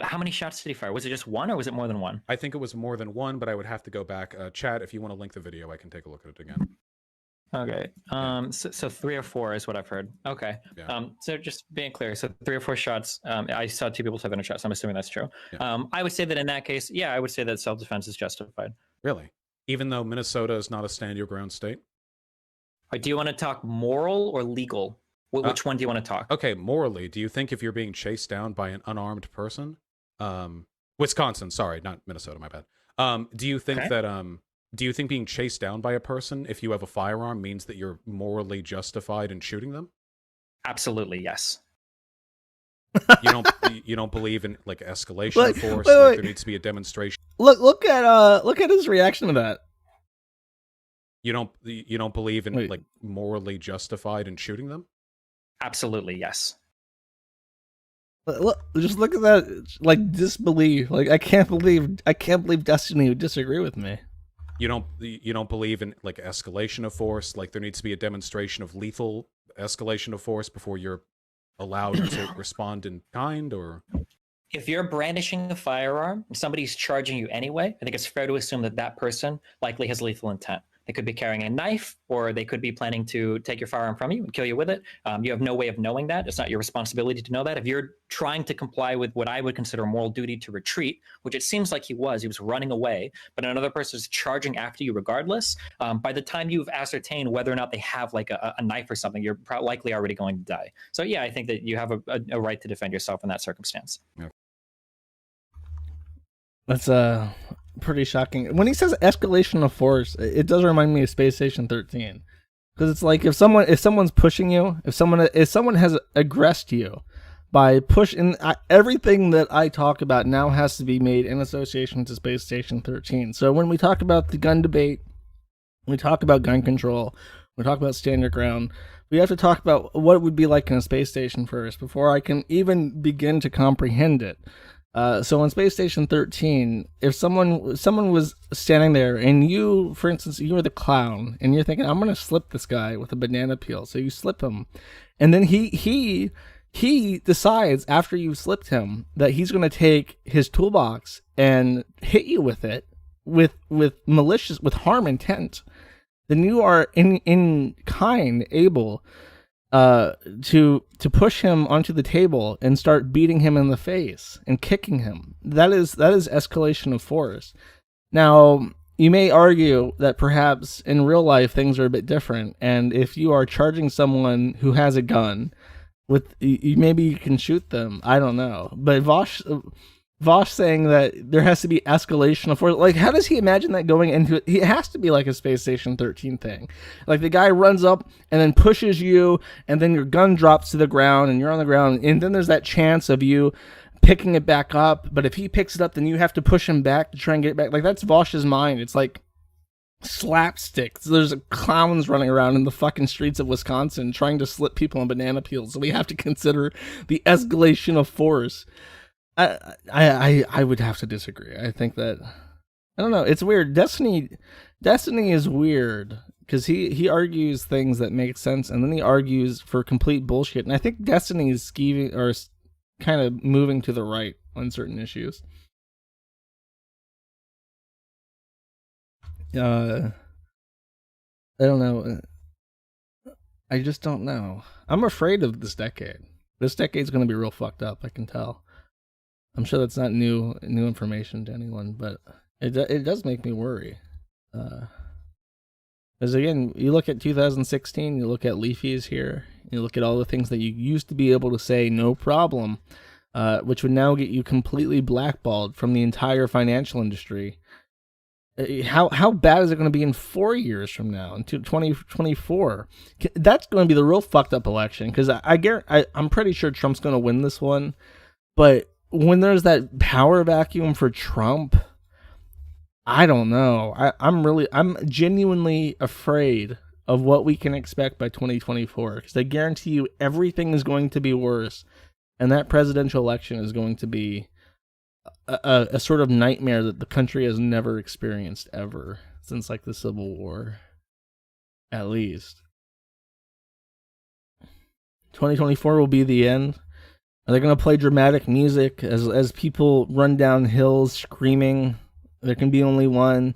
How many shots did he fire? Was it just one, or was it more than one? I think it was more than one, but I would have to go back. Chat, if you want to link the video, I can take a look at it again. Okay. So 3 or 4 is what I've heard. Okay. Yeah. So just being clear, so 3 or 4 shots. I saw 2 people taking a shot, so I'm assuming that's true. Yeah. I would say that in that case, yeah, I would say that self-defense is justified. Really? Even though Minnesota is not a stand-your-ground state? Do you want to talk moral or legal? Which one do you want to talk? Okay, morally, do you think if you're being chased down by an unarmed person, Wisconsin, sorry, not Minnesota, my bad. Do you think that do you think being chased down by a person, if you have a firearm, means that you're morally justified in shooting them? Absolutely, yes. You don't believe in like escalation of force? Wait. Like, there needs to be a demonstration. Look at his reaction to that. You don't believe in like morally justified in shooting them? Absolutely, yes. Just look at that, like disbelief. Like I can't believe Destiny would disagree with me. You don't believe in like escalation of force? Like there needs to be a demonstration of lethal escalation of force before you're allowed to respond in kind? Or if you're brandishing a firearm and somebody's charging you anyway, I think it's fair to assume that that person likely has lethal intent. They could be carrying a knife, or they could be planning to take your firearm from you and kill you with it. You have no way of knowing that. It's not your responsibility to know that. If you're trying to comply with what I would consider a moral duty to retreat, which it seems like he was running away, but another person is charging after you regardless, by the time you've ascertained whether or not they have like a knife or something, you're likely already going to die. So yeah, I think that you have a right to defend yourself in that circumstance. Yeah. pretty shocking. When he says escalation of force, it does remind me of Space Station 13. Because it's like if someone's pushing you, if someone has aggressed you by pushing, everything that I talk about now has to be made in association to Space Station 13. So when we talk about the gun debate, we talk about gun control, we talk about stand your ground, we have to talk about what it would be like in a space station first before I can even begin to comprehend it. So on Space Station 13, if someone was standing there and you, for instance, you were the clown and you're thinking, I'm going to slip this guy with a banana peel. So you slip him. And then he decides after you've slipped him that he's going to take his toolbox and hit you with it with harm intent. Then you are in kind able to push him onto the table and start beating him in the face and kicking him. That is escalation of force. Now, you may argue that perhaps in real life things are a bit different, and if you are charging someone who has a gun, maybe you can shoot them. I don't know, but Vosh saying that there has to be escalation of force. Like, how does he imagine that going into it? It has to be like a Space Station 13 thing. Like, the guy runs up and then pushes you, and then your gun drops to the ground, and you're on the ground, and then there's that chance of you picking it back up. But if he picks it up, then you have to push him back to try and get it back. Like, that's Vosh's mind. It's like slapstick. So there's clowns running around in the fucking streets of Wisconsin trying to slip people on banana peels. So we have to consider the escalation of force. I would have to disagree. I think that, I don't know. It's weird. Destiny is weird because he argues things that make sense, and then he argues for complete bullshit. And I think Destiny is skeeving or kind of moving to the right on certain issues. I don't know. I just don't know. I'm afraid of this decade. This decade's going to be real fucked up. I can tell. I'm sure that's not new information to anyone, but it does make me worry. Because again, you look at 2016, you look at Leafy is here, you look at all the things that you used to be able to say no problem, which would now get you completely blackballed from the entire financial industry. How bad is it going to be in 4 years from now, in 2024? That's going to be the real fucked up election, because I'm pretty sure Trump's going to win this one, but when there's that power vacuum for Trump, I don't know. I'm genuinely afraid of what we can expect by 2024, because I guarantee you everything is going to be worse, and that presidential election is going to be a sort of nightmare that the country has never experienced ever since like the Civil War, at least. 2024 will be the end. Are they going to play dramatic music as people run down hills screaming? There can be only one,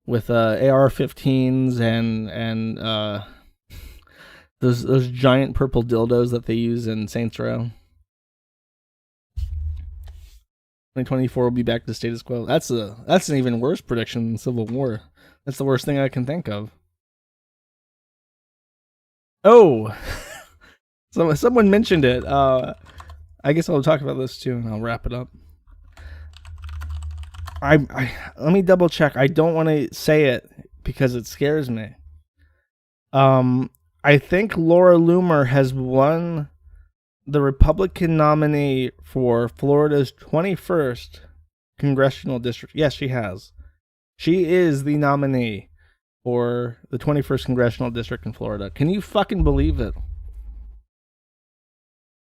with AR-15s and those giant purple dildos that they use in Saints Row. 2024 will be back to status quo. That's an even worse prediction than Civil War. That's the worst thing I can think of. Oh, someone mentioned it. I guess I'll talk about this too, and I'll wrap it up. I let me double check. I don't want to say it because it scares me. I think Laura Loomer has won the Republican nominee for Florida's 21st congressional district. Yes, she has. She is the nominee for the 21st congressional district in Florida. Can you fucking believe it?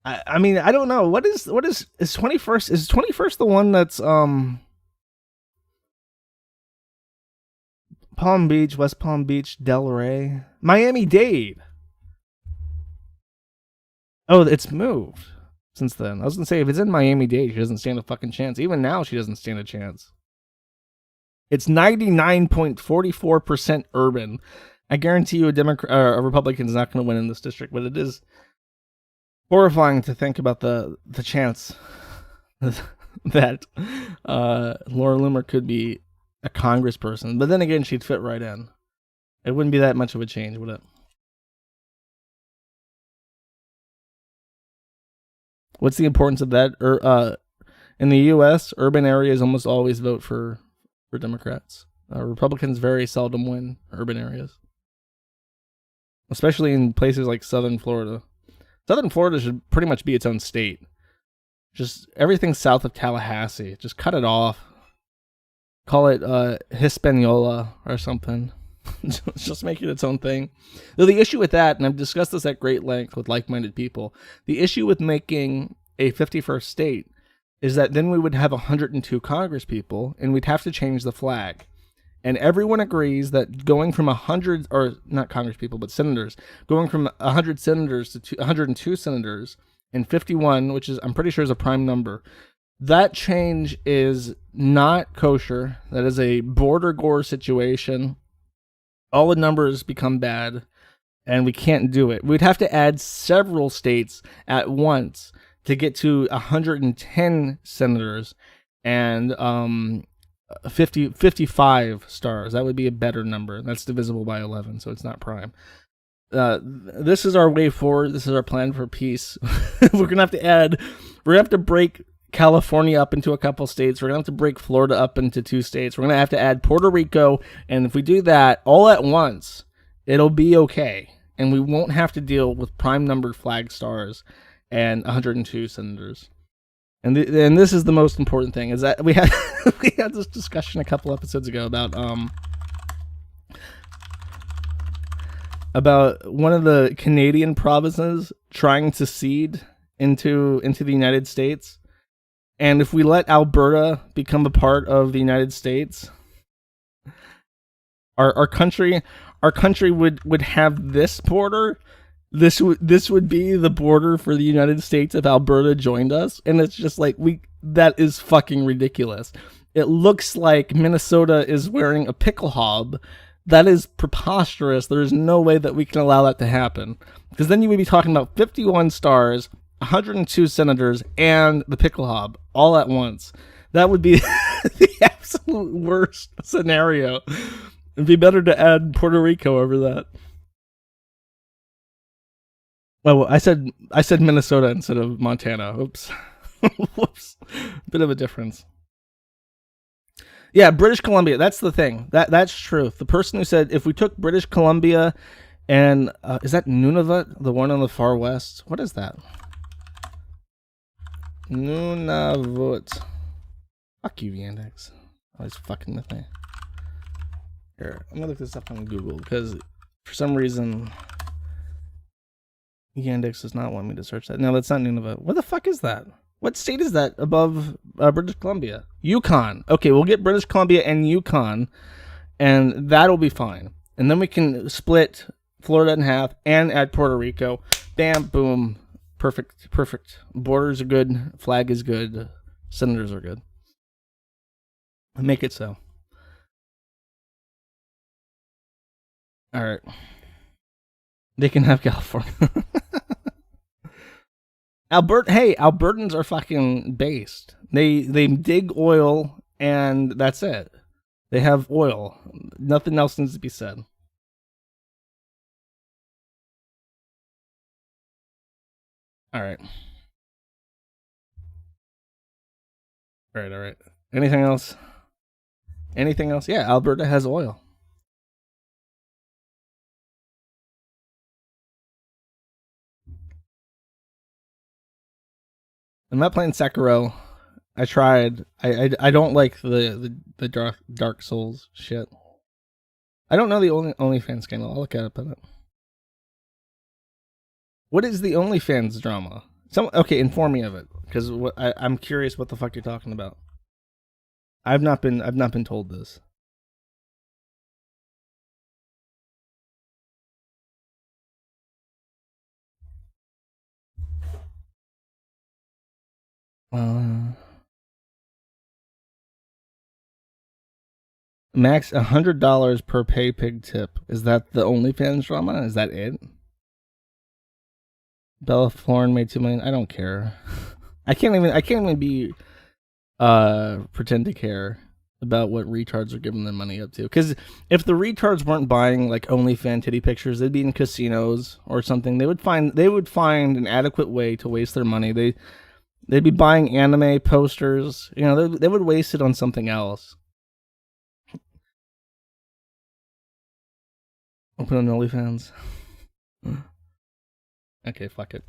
I mean, I don't know. What is 21st? Is 21st the one that's Palm Beach, West Palm Beach, Delray, Miami-Dade? Oh, it's moved since then. I was gonna say, if it's in Miami-Dade, she doesn't stand a fucking chance. Even now, she doesn't stand a chance. It's 99.44% urban. I guarantee you a Republican is not going to win in this district, but it is horrifying to think about the chance that Laura Loomer could be a congressperson. But then again, she'd fit right in. It wouldn't be that much of a change, would it? What's the importance of that? In the U.S., urban areas almost always vote for for Democrats. Republicans very seldom win urban areas, especially in places like Southern Florida. Southern Florida should pretty much be its own state. Just everything south of Tallahassee, just cut it off. Call it Hispaniola or something. Just make it its own thing. Though the issue with that, and I've discussed this at great length with like-minded people, the issue with making a 51st state is that then we would have 102 Congress people, and we'd have to change the flag. And everyone agrees that going from 100, or not Congress people, but senators, going from 100 senators to 102 senators and 51, which is, I'm pretty sure is a prime number, that change is not kosher. That is a border gore situation. All the numbers become bad, and we can't do it. We'd have to add several states at once to get to 110 senators and 55 stars. That would be a better number. That's divisible by 11, so it's not prime. This is our way forward. This is our plan for peace. We're gonna have to break California up into a couple states. We're gonna have to break Florida up into 2 states. We're gonna have to add Puerto Rico, and if we do that all at once, it'll be okay, and we won't have to deal with prime numbered flag stars and 102 senators. And this is the most important thing, is that we had this discussion a couple episodes ago about one of the Canadian provinces trying to cede into the United States. And if we let Alberta become a part of the United States, our country would have this border. This would be the border for the United States if Alberta joined us, and it's just like that is fucking ridiculous. It looks like Minnesota is wearing a pickle hob. That is preposterous. There is no way that we can allow that to happen, because then you would be talking about 51 stars, 102 senators, and the pickle hob all at once. That would be the absolute worst scenario. It'd be better to add Puerto Rico over that. Well, I said Minnesota instead of Montana. Oops. Whoops. Bit of a difference. Yeah, British Columbia. That's the thing. That's true. The person who said if we took British Columbia and is that Nunavut, the one on the far west? What is that? Nunavut. Fuck you, Yandex. Always fucking with me. Here, I'm gonna look this up on Google because for some reason Yandex does not want me to search that. No, that's not Nunavut. What the fuck is that? What state is that above British Columbia? Yukon. Okay, we'll get British Columbia and Yukon, and that'll be fine. And then we can split Florida in half and add Puerto Rico. Bam, boom. Perfect, perfect. Borders are good. Flag is good. Senators are good. Make it so. All right. They can have California. Albertans are fucking based. They dig oil and that's it. They have oil. Nothing else needs to be said. All right. All right. Anything else? Anything else? Yeah, Alberta has oil. I'm not playing Sekiro. I tried. I don't like the Dark Souls shit. I don't know the OnlyFans scandal. I'll look at it. What is the OnlyFans drama? Okay, inform me of it, because I'm curious what the fuck you're talking about. I've not been told this. Max $100 per pay pig tip. Is that the OnlyFans drama? Is that it? Bella Florin made $2 million. I don't care. I can't even be pretend to care about what retards are giving their money up to. Because if the retards weren't buying like OnlyFans titty pictures, they'd be in casinos or something. They would find an adequate way to waste their money. They'd be buying anime posters. You know, they would waste it on something else. Open an OnlyFans. Okay, fuck it.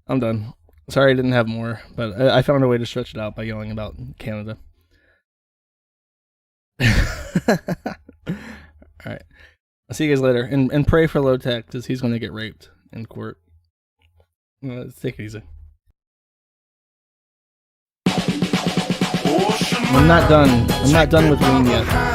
I'm done. Sorry I didn't have more, but I found a way to stretch it out by yelling about Canada. Alright. I'll see you guys later. And pray for Low Tech, because he's going to get raped in court. Let's take it easy. I'm not done. I'm not done with Ween yet.